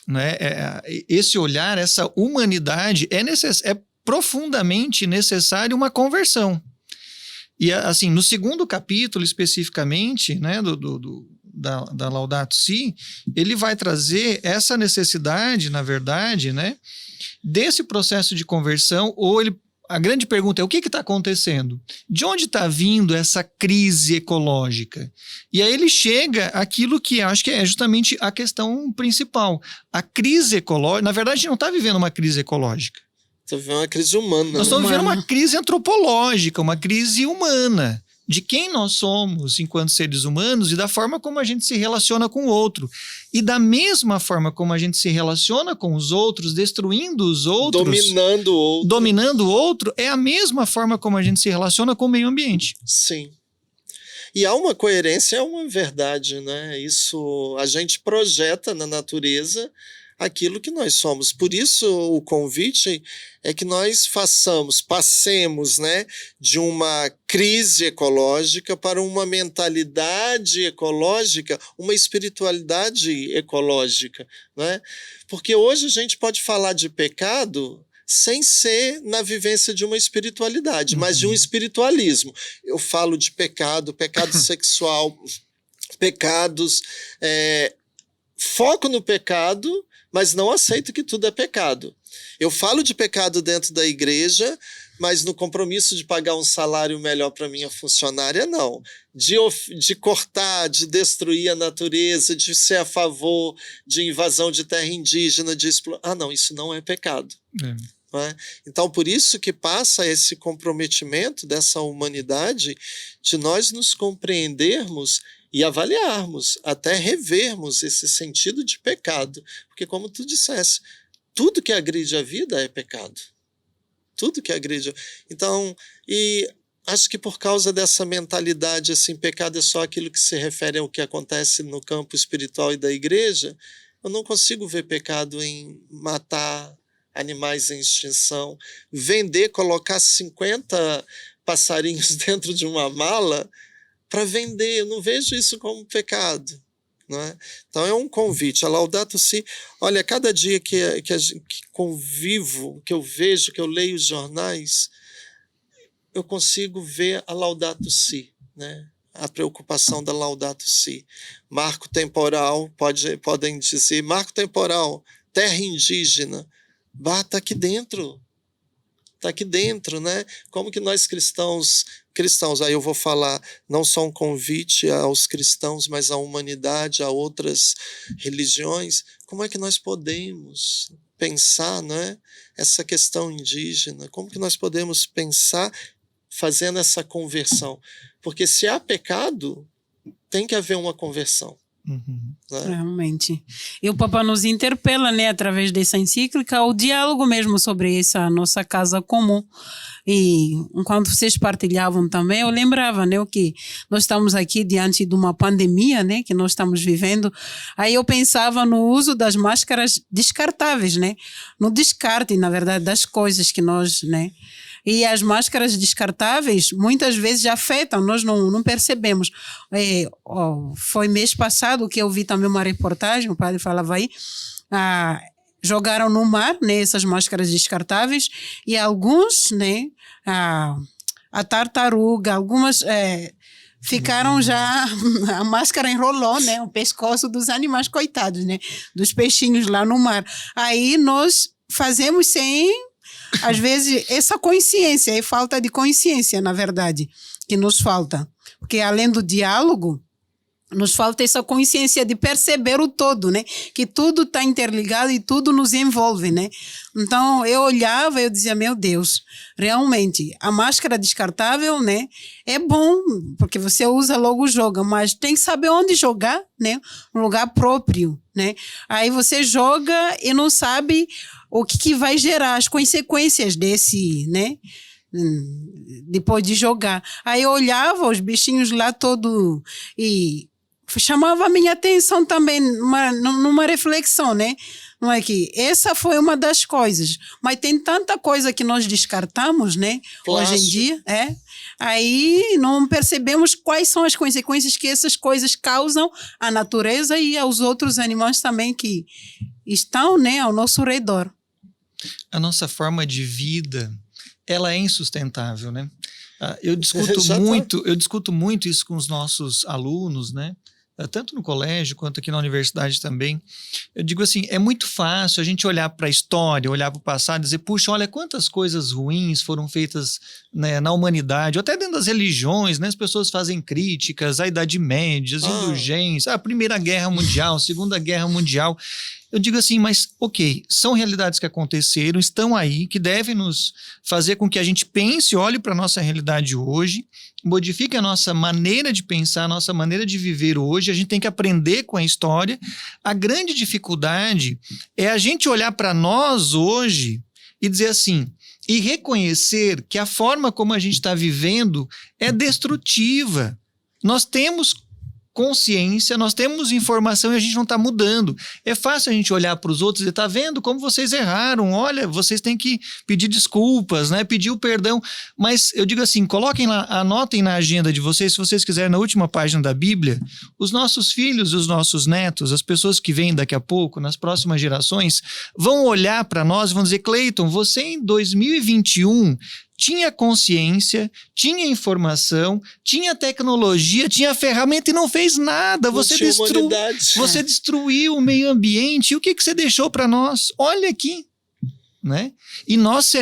né, esse olhar, essa humanidade, é profundamente necessário uma conversão. E, assim, no segundo capítulo, especificamente, né, da Laudato Si, ele vai trazer essa necessidade, na verdade, né, desse processo de conversão, a grande pergunta é: o que está acontecendo? De onde está vindo essa crise ecológica? E aí ele chega àquilo que acho que é justamente a questão principal. A crise ecológica, na verdade, a gente não está vivendo uma crise ecológica. Estamos vivendo uma crise humana. Nós estamos vivendo uma crise antropológica, uma crise humana, de quem nós somos enquanto seres humanos e da forma como a gente se relaciona com o outro. E da mesma forma como a gente se relaciona com os outros, destruindo os outros, dominando o outro, é a mesma forma como a gente se relaciona com o meio ambiente. Sim. E há uma coerência, é uma verdade, né? Isso a gente projeta na natureza aquilo que nós somos. Por isso o convite é que nós passemos, né, de uma crise ecológica para uma mentalidade ecológica, uma espiritualidade ecológica, né? Porque hoje a gente pode falar de pecado sem ser na vivência de uma espiritualidade, mas de um espiritualismo. Eu falo de pecado sexual, pecados, foco no pecado, mas não aceito que tudo é pecado. Eu falo de pecado dentro da igreja, mas no compromisso de pagar um salário melhor para minha funcionária, não. De cortar, de destruir a natureza, de ser a favor de invasão de terra indígena, não, isso não é pecado. Não é? Então, por isso que passa esse comprometimento dessa humanidade de nós nos compreendermos e avaliarmos, até revermos esse sentido de pecado. Porque, como tu disseste, tudo que agride a vida é pecado. Tudo que agride. Então, e acho que por causa dessa mentalidade, assim, pecado é só aquilo que se refere ao que acontece no campo espiritual e da igreja, eu não consigo ver pecado em matar animais em extinção, vender, colocar 50 passarinhos dentro de uma mala para vender. Eu não vejo isso como pecado. Não é? Então é um convite. A Laudato Si, olha, cada dia que convivo, que eu vejo, que eu leio os jornais, eu consigo ver a Laudato Si, né? A preocupação da Laudato Si. Marco temporal, podem dizer, marco temporal, terra indígena, está aqui dentro. Está aqui dentro, né? Como que nós cristãos, aí eu vou falar não só um convite aos cristãos, mas à humanidade, a outras religiões, como é que nós podemos pensar, né, essa questão indígena? Como que nós podemos pensar fazendo essa conversão? Porque se há pecado, tem que haver uma conversão. Uhum. Né? Realmente. E o Papa nos interpela, né, através dessa encíclica, o diálogo mesmo sobre essa nossa casa comum. E enquanto vocês partilhavam também, eu lembrava, né, que nós estamos aqui diante de uma pandemia, né, que nós estamos vivendo. Aí eu pensava no uso das máscaras descartáveis, né, no descarte, na verdade, das coisas que nós, né. E as máscaras descartáveis muitas vezes afetam, nós não percebemos. Foi mês passado que eu vi também uma reportagem, o padre falava aí, jogaram no mar, né, essas máscaras descartáveis, e alguns, né, a tartaruga, algumas ficaram já, a máscara enrolou, né, o pescoço dos animais coitados, né, dos peixinhos lá no mar. Aí nós fazemos sem... Às vezes, essa consciência, é falta de consciência, na verdade, que nos falta. Porque além do diálogo, nos falta essa consciência de perceber o todo, né? Que tudo está interligado e tudo nos envolve, né? Então, eu olhava e eu dizia, meu Deus, realmente, a máscara descartável, né? É bom, porque você usa, logo joga, mas tem que saber onde jogar, né? Um lugar próprio, né? Aí você joga e não sabe o que vai gerar, as consequências desse, né? Depois de jogar. Aí eu olhava os bichinhos lá todo e chamava a minha atenção também numa reflexão, né? Não é que essa foi uma das coisas, mas tem tanta coisa que nós descartamos, né? Plástico. Hoje em dia, aí não percebemos quais são as consequências que essas coisas causam à natureza e aos outros animais também que estão, né, ao nosso redor. A nossa forma de vida, ela é insustentável, né? Eu discuto muito isso com os nossos alunos, né? Tanto no colégio quanto aqui na universidade também. Eu digo assim, é muito fácil a gente olhar para a história, olhar para o passado e dizer, puxa, olha quantas coisas ruins foram feitas, né, na humanidade, ou até dentro das religiões, né? As pessoas fazem críticas à Idade Média, às indulgências, à Primeira Guerra Mundial, Segunda Guerra Mundial. Eu digo assim, mas ok, são realidades que aconteceram, estão aí, que devem nos fazer com que a gente pense, olhe para a nossa realidade hoje, modifique a nossa maneira de pensar, a nossa maneira de viver hoje. A gente tem que aprender com a história. A grande dificuldade é a gente olhar para nós hoje e dizer assim, e reconhecer que a forma como a gente está vivendo é destrutiva. Nós temos consciência, nós temos informação e a gente não está mudando. É fácil a gente olhar para os outros e tá vendo como vocês erraram, olha, vocês têm que pedir desculpas, né? Pedir o perdão, mas eu digo assim, coloquem lá, anotem na agenda de vocês, se vocês quiserem, na última página da Bíblia, os nossos filhos e os nossos netos, as pessoas que vêm daqui a pouco, nas próximas gerações, vão olhar para nós e vão dizer, Cleiton, você em 2021 tinha consciência, tinha informação, tinha tecnologia, tinha ferramenta e não fez nada. Você destruiu o meio ambiente. E o que você deixou para nós? Olha aqui. Né? E nós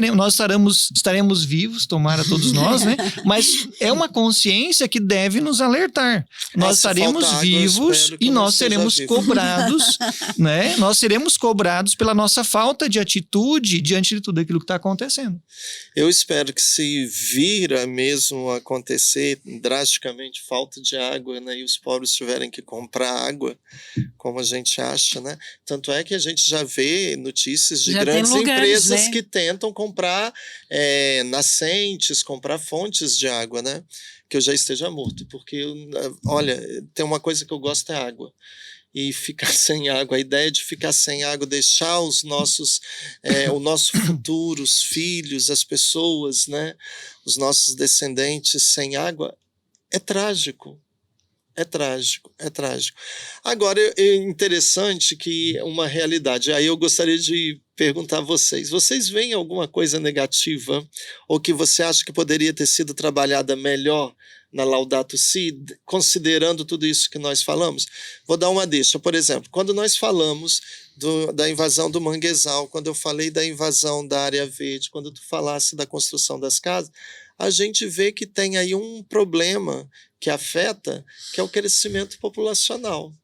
estaremos vivos, tomara todos nós, né? Mas é uma consciência que deve nos alertar. Nós estaremos vivos e nós seremos cobrados, né? Nós seremos cobrados pela nossa falta de atitude diante de tudo aquilo que está acontecendo. Eu espero que, se vir a mesmo acontecer drasticamente falta de água, né, e os pobres tiverem que comprar água, como a gente acha, né? Tanto é que a gente já vê notícias de grandes empresas, né, que tentam comprar nascentes, comprar fontes de água, né? Que eu já esteja morto, porque, olha, tem uma coisa que eu gosto, é água. E ficar sem água, a ideia de ficar sem água, deixar o nosso futuro, os filhos, as pessoas, né, os nossos descendentes sem água, é trágico. É trágico, é trágico. Agora, é interessante que uma realidade, aí eu gostaria de perguntar a vocês veem alguma coisa negativa ou que você acha que poderia ter sido trabalhada melhor na Laudato Si, considerando tudo isso que nós falamos? Vou dar uma deixa. Por exemplo, quando nós falamos da invasão do manguezal, quando eu falei da invasão da área verde, quando tu falasse da construção das casas, a gente vê que tem aí um problema que afeta, que é o crescimento populacional.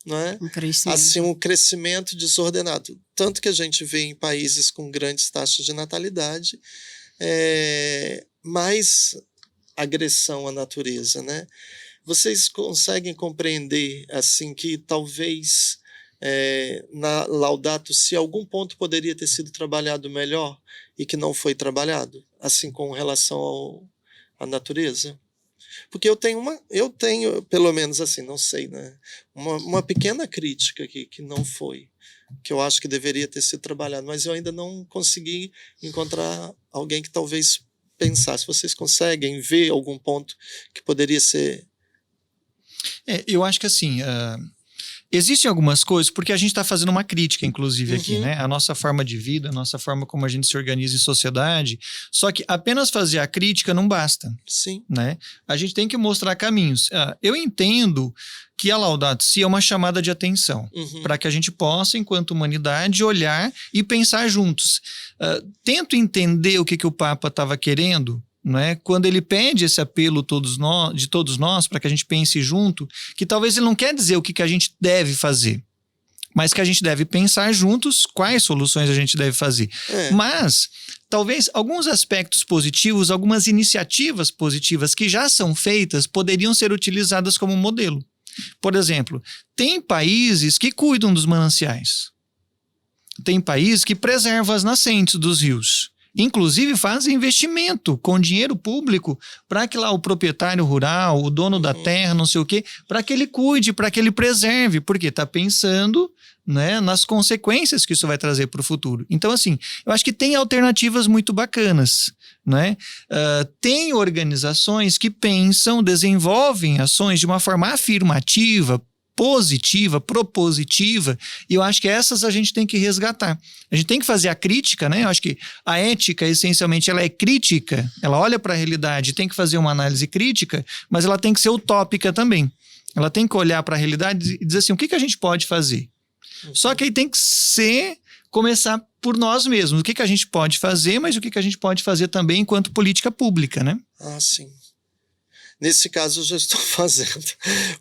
Não é? Assim, um crescimento desordenado. Tanto que a gente vê em países com grandes taxas de natalidade, mais agressão à natureza, né? Vocês conseguem compreender assim que talvez na Laudato Si algum ponto poderia ter sido trabalhado melhor e que não foi trabalhado, assim, com relação à natureza? Porque eu tenho, pelo menos assim, não sei, né, uma pequena crítica que não foi, que eu acho que deveria ter sido trabalhado, mas eu ainda não consegui encontrar alguém que talvez pensasse. Vocês conseguem ver algum ponto que poderia ser? Eu acho que assim, existem algumas coisas, porque a gente está fazendo uma crítica, inclusive, aqui, né? A nossa forma de vida, a nossa forma como a gente se organiza em sociedade. Só que apenas fazer a crítica não basta. Sim. Né? A gente tem que mostrar caminhos. Eu entendo que a Laudato Si é uma chamada de atenção, para que a gente possa, enquanto humanidade, olhar e pensar juntos. Tento entender o que o Papa estava querendo, né? Quando ele pede esse apelo de todos nós para que a gente pense junto, que talvez ele não quer dizer o que a gente deve fazer, mas que a gente deve pensar juntos quais soluções a gente deve fazer. Mas talvez alguns aspectos positivos, algumas iniciativas positivas que já são feitas poderiam ser utilizadas como modelo. Por exemplo, tem países que cuidam dos mananciais, tem países que preservam as nascentes dos rios. Inclusive fazem investimento com dinheiro público para que lá o proprietário rural, o dono da terra, não sei o quê, para que ele cuide, para que ele preserve, porque está pensando, né, nas consequências que isso vai trazer para o futuro. Então, assim, eu acho que tem alternativas muito bacanas, né? Tem organizações que pensam, desenvolvem ações de uma forma afirmativa, positiva, propositiva, e eu acho que essas a gente tem que resgatar. A gente tem que fazer a crítica, né? Eu acho que a ética, essencialmente, ela é crítica, ela olha para a realidade, tem que fazer uma análise crítica, mas ela tem que ser utópica também. Ela tem que olhar para a realidade e dizer assim, o que a gente pode fazer? Só que aí tem que começar por nós mesmos. O que a gente pode fazer, mas o que a gente pode fazer também enquanto política pública, né? Sim. Nesse caso, eu já estou fazendo,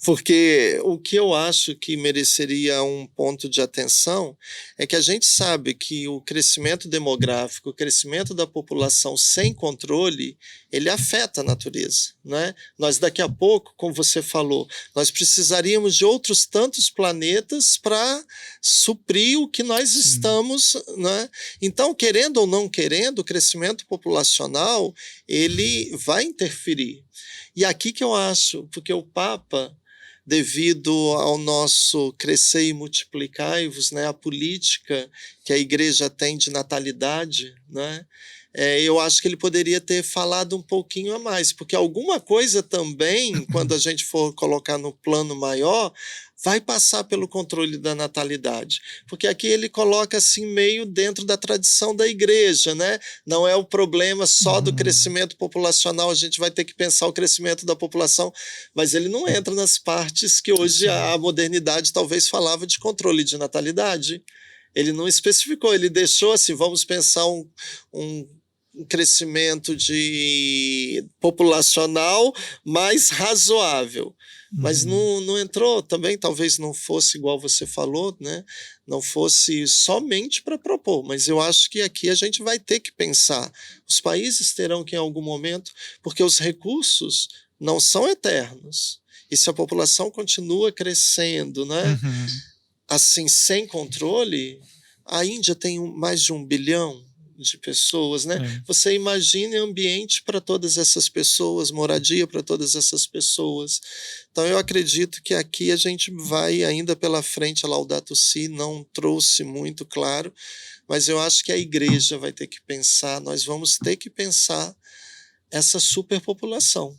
porque o que eu acho que mereceria um ponto de atenção é que a gente sabe que o crescimento demográfico, o crescimento da população sem controle, ele afeta a natureza, né? Nós daqui a pouco, como você falou, nós precisaríamos de outros tantos planetas para suprir o que nós estamos, né? Então, querendo ou não querendo, o crescimento populacional, ele vai interferir. E aqui que eu acho, porque o Papa devido ao nosso crescer e multiplicai-vos, né, a política que a igreja tem de natalidade, né, eu acho que ele poderia ter falado um pouquinho a mais, porque alguma coisa também, quando a gente for colocar no plano maior, vai passar pelo controle da natalidade. Porque aqui ele coloca assim meio dentro da tradição da igreja, né? Não é o problema só do crescimento populacional, a gente vai ter que pensar o crescimento da população, mas ele não entra nas partes que hoje a modernidade talvez falava de controle de natalidade. Ele não especificou, ele deixou assim, vamos pensar um crescimento populacional mais razoável. Mas não entrou também, talvez não fosse igual você falou, né? Não fosse somente para propor, mas eu acho que aqui a gente vai ter que pensar. Os países terão que em algum momento, porque os recursos não são eternos. E se a população continua crescendo, né? Assim, sem controle, a Índia tem mais de 1 bilhão de pessoas, né? Você imagine ambiente para todas essas pessoas, moradia para todas essas pessoas. Então eu acredito que aqui a gente vai ainda pela frente, a Laudato Si não trouxe muito claro, mas eu acho que a igreja vai ter que pensar, nós vamos ter que pensar essa superpopulação.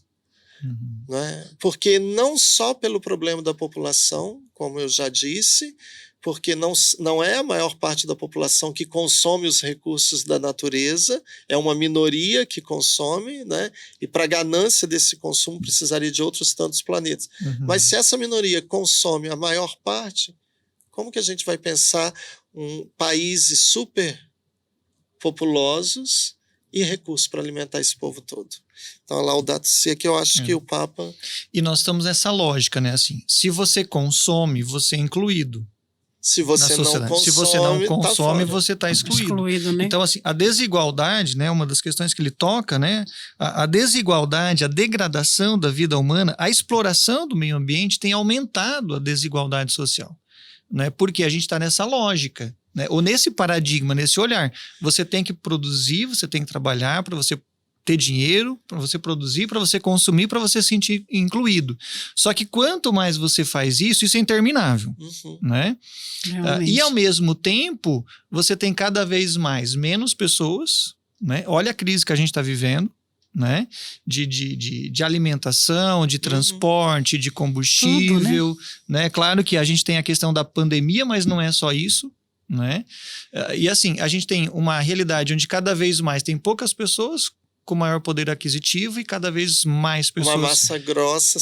Né? Porque não só pelo problema da população, como eu já disse, porque não é a maior parte da população que consome os recursos da natureza, é uma minoria que consome, né? E para a ganância desse consumo precisaria de outros tantos planetas. Mas se essa minoria consome a maior parte, como que a gente vai pensar países super populosos e recursos para alimentar esse povo todo? Então, a Laudato Si é que eu acho que o Papa... E nós estamos nessa lógica, né? Assim, se você consome, você é incluído. Se você não consome, se você não consome, você está excluído. Né? Então, assim, a desigualdade, né, uma das questões que ele toca, né, a desigualdade, a degradação da vida humana, a exploração do meio ambiente tem aumentado a desigualdade social, né, porque a gente está nessa lógica, né, ou nesse paradigma, nesse olhar. Você tem que produzir, você tem que trabalhar para você ter dinheiro, para você produzir, para você consumir, para você se sentir incluído. Só que quanto mais você faz isso é interminável. Né? E ao mesmo tempo, você tem cada vez menos pessoas, né? Olha a crise que a gente está vivendo, né? De alimentação, de transporte, de combustível. Tudo, né? Claro que a gente tem a questão da pandemia, mas não é só isso. Né? E assim, a gente tem uma realidade onde cada vez mais tem poucas pessoas com maior poder aquisitivo e cada vez mais pessoas... Uma massa grossa,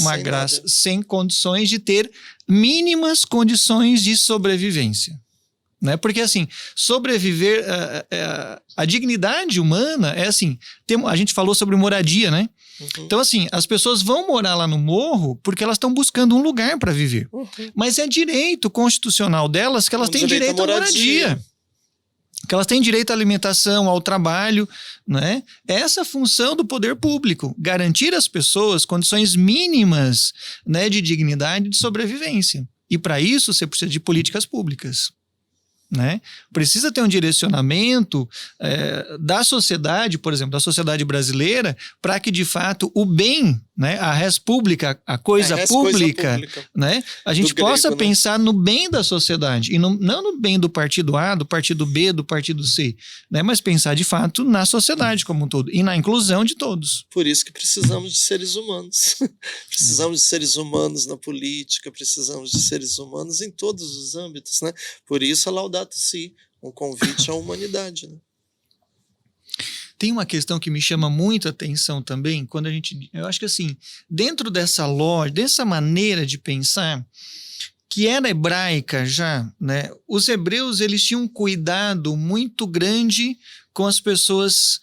sem condições de ter mínimas condições de sobrevivência. Né? Porque, assim, sobreviver... a dignidade humana é assim... a gente falou sobre moradia, né? Então, assim, as pessoas vão morar lá no morro porque elas estão buscando um lugar para viver. Mas é direito constitucional delas que elas têm direito à moradia. Que elas têm direito à alimentação, ao trabalho, né? Essa função do poder público, garantir às pessoas condições mínimas, né, de dignidade e de sobrevivência. E para isso você precisa de políticas públicas. Né? Precisa ter um direcionamento da sociedade, por exemplo, da sociedade brasileira, para que de fato o bem, né, a res pública, a coisa pública, né, a gente possa pensar no bem da sociedade e não no bem do partido A, do partido B, do partido C, né, mas pensar de fato na sociedade como um todo e na inclusão de todos. Por isso que precisamos de seres humanos. Precisamos de seres humanos na política, precisamos de seres humanos em todos os âmbitos, né? Por isso a Laudato Si, um convite à humanidade, né? Tem uma questão que me chama muito a atenção também, quando eu acho que assim, dentro dessa lógica, dessa maneira de pensar, que era hebraica já, né? Os hebreus, eles tinham um cuidado muito grande com as pessoas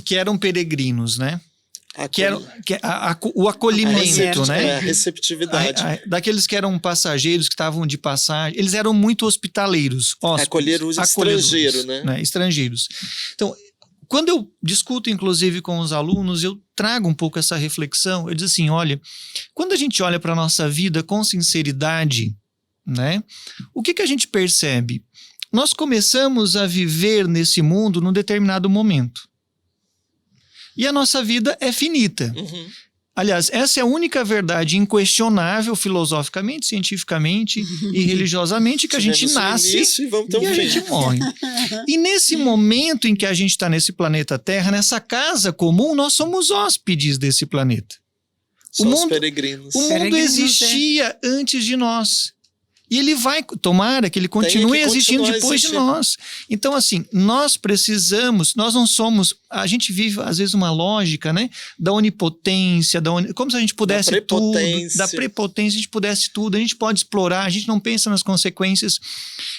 que eram peregrinos, né? O acolhimento, né? A receptividade. Daqueles que eram passageiros, que estavam de passagem, eles eram muito hospitaleiros. Acolher os estrangeiros, né? Estrangeiros. Então, quando eu discuto, inclusive, com os alunos, eu trago um pouco essa reflexão. Eu digo assim, olha, quando a gente olha para a nossa vida com sinceridade, né? O que a gente percebe? Nós começamos a viver nesse mundo num determinado momento. E a nossa vida é finita. Aliás, essa é a única verdade inquestionável filosoficamente, cientificamente e religiosamente, que a gente nasce e a gente morre. E nesse momento em que a gente está nesse planeta Terra, nessa casa comum, nós somos hóspedes desse planeta. Somos peregrinos. O mundo existia antes de nós. E ele vai, tomara que ele continue existindo depois de nós. Então, assim, nós precisamos, nós não somos, a gente vive às vezes uma lógica, né, da onipotência, como se a gente pudesse tudo, da prepotência, a gente pudesse tudo, a gente pode explorar, a gente não pensa nas consequências,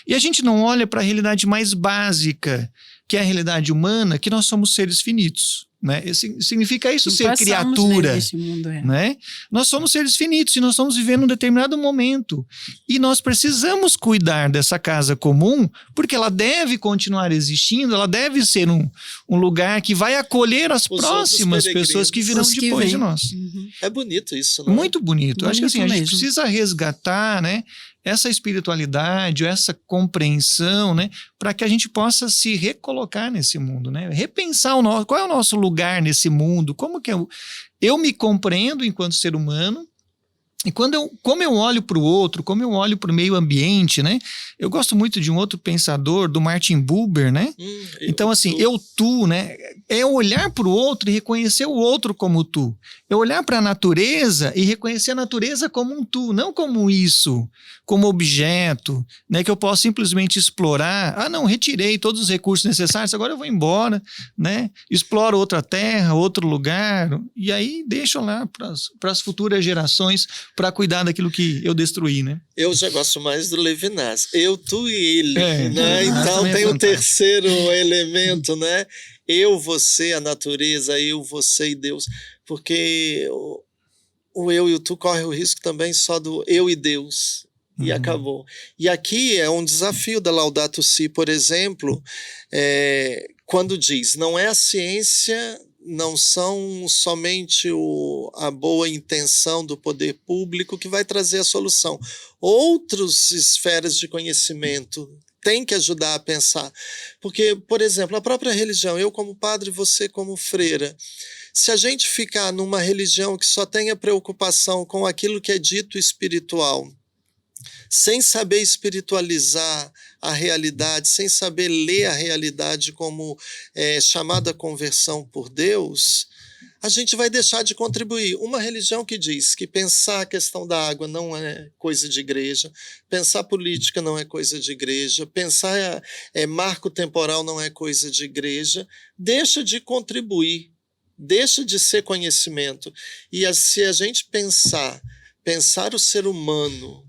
e a gente não olha para a realidade mais básica, que é a realidade humana, que nós somos seres finitos. Né? Significa isso ser criatura, mundo, né? Nós somos seres finitos e nós estamos vivendo um determinado momento e nós precisamos cuidar dessa casa comum, porque ela deve continuar existindo, ela deve ser um lugar que vai acolher as próximas pessoas que virão depois de nós. É bonito isso, não é? Muito bonito. Acho que assim, a gente precisa resgatar, né, essa espiritualidade, essa compreensão, né, para que a gente possa se recolocar nesse mundo, né? Repensar qual é o nosso lugar nesse mundo, como que eu me compreendo enquanto ser humano, e como eu olho para o outro, como eu olho para o meio ambiente, né? Eu gosto muito de um outro pensador, do Martin Buber, né? Então, assim, tu, né? É olhar para o outro e reconhecer o outro como tu. É olhar para a natureza e reconhecer a natureza como um tu, não como isso, como objeto, né? Que eu posso simplesmente explorar. Ah, não, retirei todos os recursos necessários, agora eu vou embora, né? Exploro outra terra, outro lugar, e aí deixo lá para as futuras gerações para cuidar daquilo que eu destruí, né? Eu já gosto mais do Levinas. Eu, tu e ele, né? Então tem o terceiro elemento, né? Eu, você, a natureza, eu, você e Deus. Porque o eu e o tu corre o risco também só do eu e Deus. E acabou. E aqui é um desafio da Laudato Si, por exemplo, quando diz, não é a ciência, não são somente a boa intenção do poder público que vai trazer a solução. Outras esferas de conhecimento têm que ajudar a pensar. Porque, por exemplo, a própria religião, eu como padre, você como freira, se a gente ficar numa religião que só tenha preocupação com aquilo que é dito espiritual, sem saber espiritualizar a realidade, sem saber ler a realidade como chamada conversão por Deus, a gente vai deixar de contribuir. Uma religião que diz que pensar a questão da água não é coisa de igreja, pensar política não é coisa de igreja, pensar marco temporal não é coisa de igreja, deixa de contribuir, deixa de ser conhecimento. E se a gente pensar o ser humano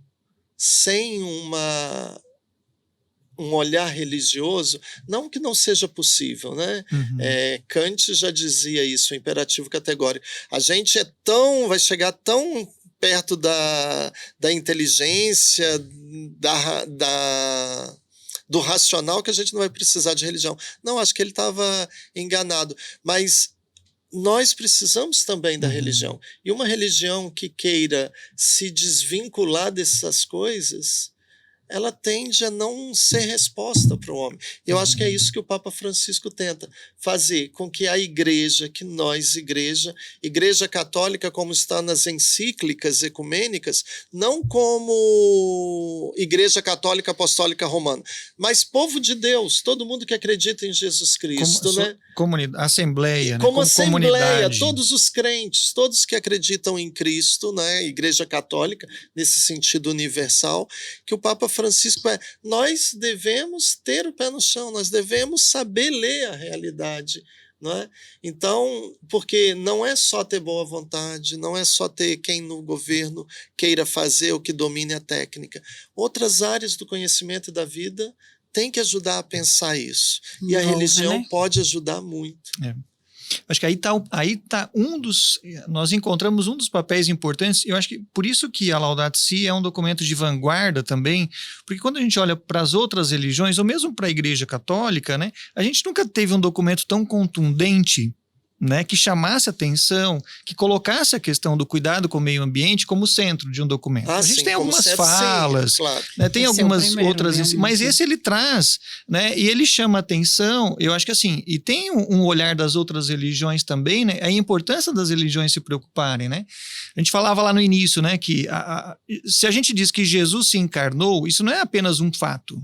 sem um olhar religioso, não que não seja possível, né? Kant já dizia isso, o imperativo categórico. A gente vai chegar tão perto da inteligência, do racional, que a gente não vai precisar de religião. Não, acho que ele estava enganado, mas nós precisamos também da religião. E uma religião que queira se desvincular dessas coisas, ela tende a não ser resposta para o homem. Eu acho que é isso que o Papa Francisco tenta fazer, com que a igreja, que nós, igreja católica, como está nas encíclicas ecumênicas, não como igreja católica apostólica romana, mas povo de Deus, todo mundo que acredita em Jesus Cristo, né? Assembleia, como né? assembleia, comunidade. todos os crentes, todos que acreditam em Cristo, né? Igreja católica, nesse sentido universal, que o Papa Francisco nós devemos ter o pé no chão, nós devemos saber ler a realidade, não é? Então, porque não é só ter boa vontade, não é só ter quem no governo queira fazer o que domine a técnica. Outras áreas do conhecimento e da vida têm que ajudar a pensar isso. E a religião pode ajudar muito. Acho que aí tá nós encontramos um dos papéis importantes. Eu acho que por isso que a Laudato Si é um documento de vanguarda também, porque quando a gente olha para as outras religiões, ou mesmo para a Igreja Católica, né, a gente nunca teve um documento tão contundente né, que chamasse atenção, que colocasse a questão do cuidado com o meio ambiente como centro de um documento. A gente tem algumas falas, claro. né, tem Esse algumas primeiro, outras, realmente. mas esse ele traz, né, e ele chama atenção, eu acho que assim, e tem um olhar das outras religiões também, né, a importância das religiões se preocuparem, né? A gente falava lá no início, né, que se a gente diz que Jesus se encarnou, isso não é apenas um fato,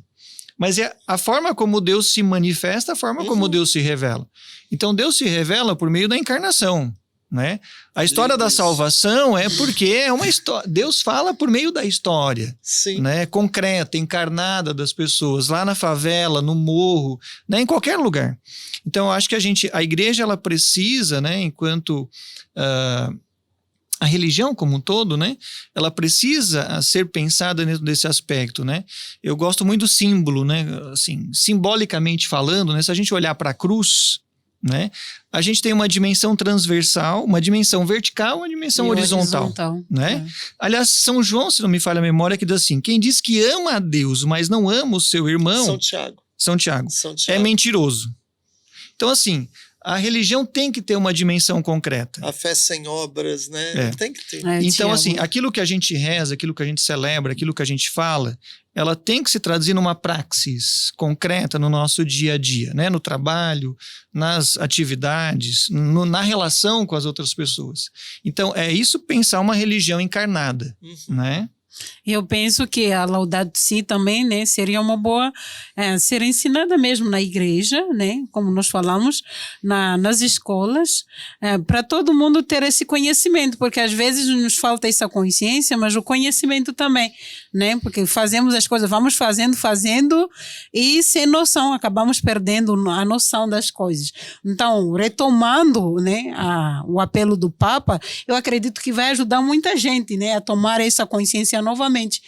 mas é a forma como Deus se manifesta, a forma como Deus se revela. Então, Deus se revela por meio da encarnação, né? A história da salvação é porque é uma história. Deus fala por meio da história, né? Concreta, encarnada das pessoas, lá na favela, no morro, né? Em qualquer lugar. Então, eu acho que a igreja, ela precisa, né? Enquanto a religião como um todo, né, ela precisa ser pensada dentro desse aspecto, né? Eu gosto muito do símbolo, né? Assim, simbolicamente falando, né, se a gente olhar para a cruz, né, a gente tem uma dimensão transversal, uma dimensão vertical, uma dimensão horizontal, né? Aliás, São João, se não me falha a memória, que diz assim: quem diz que ama a Deus, mas não ama o seu irmão, São Tiago, é mentiroso. Então, assim, a religião tem que ter uma dimensão concreta. A fé sem obras, né? Tem que ter. Então, assim, aquilo que a gente reza, aquilo que a gente celebra, aquilo que a gente fala, ela tem que se traduzir numa praxis concreta no nosso dia a dia, né? No trabalho, nas atividades, na relação com as outras pessoas. Então, é isso pensar uma religião encarnada, né? Eu penso que a Laudato Si também, né, seria uma boa ser ensinada mesmo na igreja, né, como nós falamos, nas escolas, para todo mundo ter esse conhecimento, porque às vezes nos falta essa consciência, mas o conhecimento também, né, porque fazemos as coisas, vamos fazendo e sem noção, acabamos perdendo a noção das coisas. Então, retomando, né, o apelo do Papa, eu acredito que vai ajudar muita gente, né, a tomar essa consciência novamente,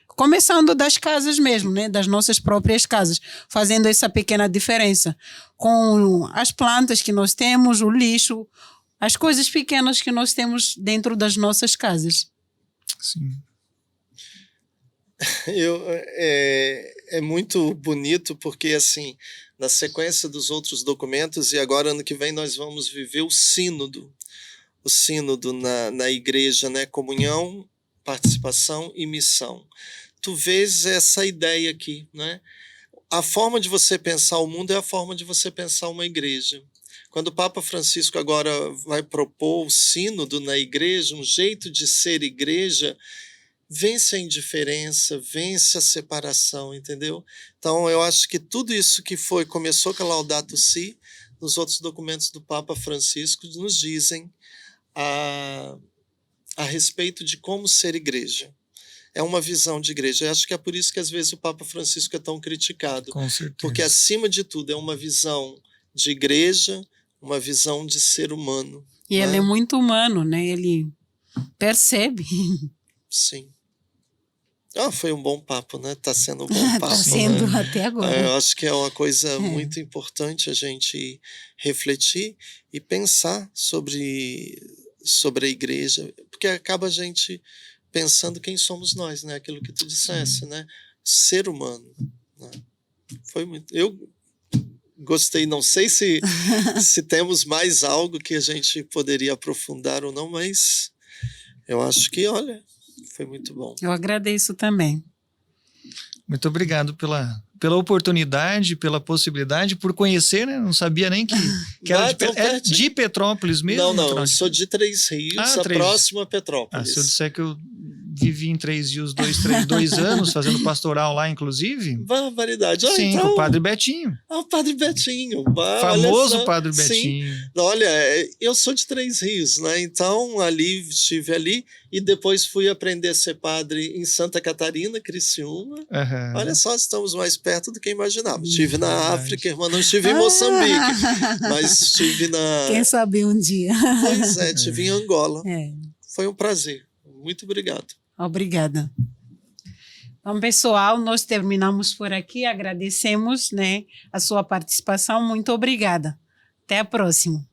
começando das casas mesmo, né? Das nossas próprias casas, fazendo essa pequena diferença com as plantas que nós temos, o lixo, as coisas pequenas que nós temos dentro das nossas casas. Sim. É muito bonito porque, assim, na sequência dos outros documentos, e agora ano que vem nós vamos viver o sínodo na igreja, né? Comunhão, participação e missão. Tu vês essa ideia aqui, né? A forma de você pensar o mundo é a forma de você pensar uma igreja. Quando o Papa Francisco agora vai propor o sínodo na igreja, um jeito de ser igreja, vence a indiferença, vence a separação, entendeu? Então, eu acho que tudo isso que começou com a Laudato Si, nos outros documentos do Papa Francisco, nos dizem a respeito de como ser igreja. É uma visão de igreja. Eu acho que é por isso que às vezes o Papa Francisco é tão criticado. Com certeza. Porque acima de tudo é uma visão de igreja, uma visão de ser humano. E ele é muito humano, né? Ele percebe. Sim. Foi um bom papo, né? Está sendo um bom papo. Está sendo, né? até agora. Eu acho que é uma coisa muito importante a gente refletir e pensar sobre a igreja, porque acaba a gente pensando quem somos nós, né? Aquilo que tu disseste, né? Ser humano. Né? Foi muito... Eu gostei, não sei se temos mais algo que a gente poderia aprofundar ou não, mas eu acho que, olha, foi muito bom. Eu agradeço também. Muito obrigado pela oportunidade, pela possibilidade, por conhecer, né? Não sabia nem que era de Petrópolis mesmo? Não, eu sou de Três Rios, próximo a Petrópolis. Se eu disser que eu vivi em Três Rios 2 anos, fazendo pastoral lá, inclusive. Barbaridade. Sim, então, com o Padre Betinho. O Padre Betinho. Famoso Padre Betinho. Sim. Olha, eu sou de Três Rios, né? Então, estive ali e depois fui aprender a ser padre em Santa Catarina, Criciúma. Olha só, estamos mais perto do que imaginava. Estive na África, irmã, não estive em Moçambique, mas estive na... Quem sabe um dia. Pois estive em Angola. Foi um prazer. Muito obrigado. Obrigada. Então, pessoal, nós terminamos por aqui. Agradecemos, né, a sua participação. Muito obrigada. Até a próxima.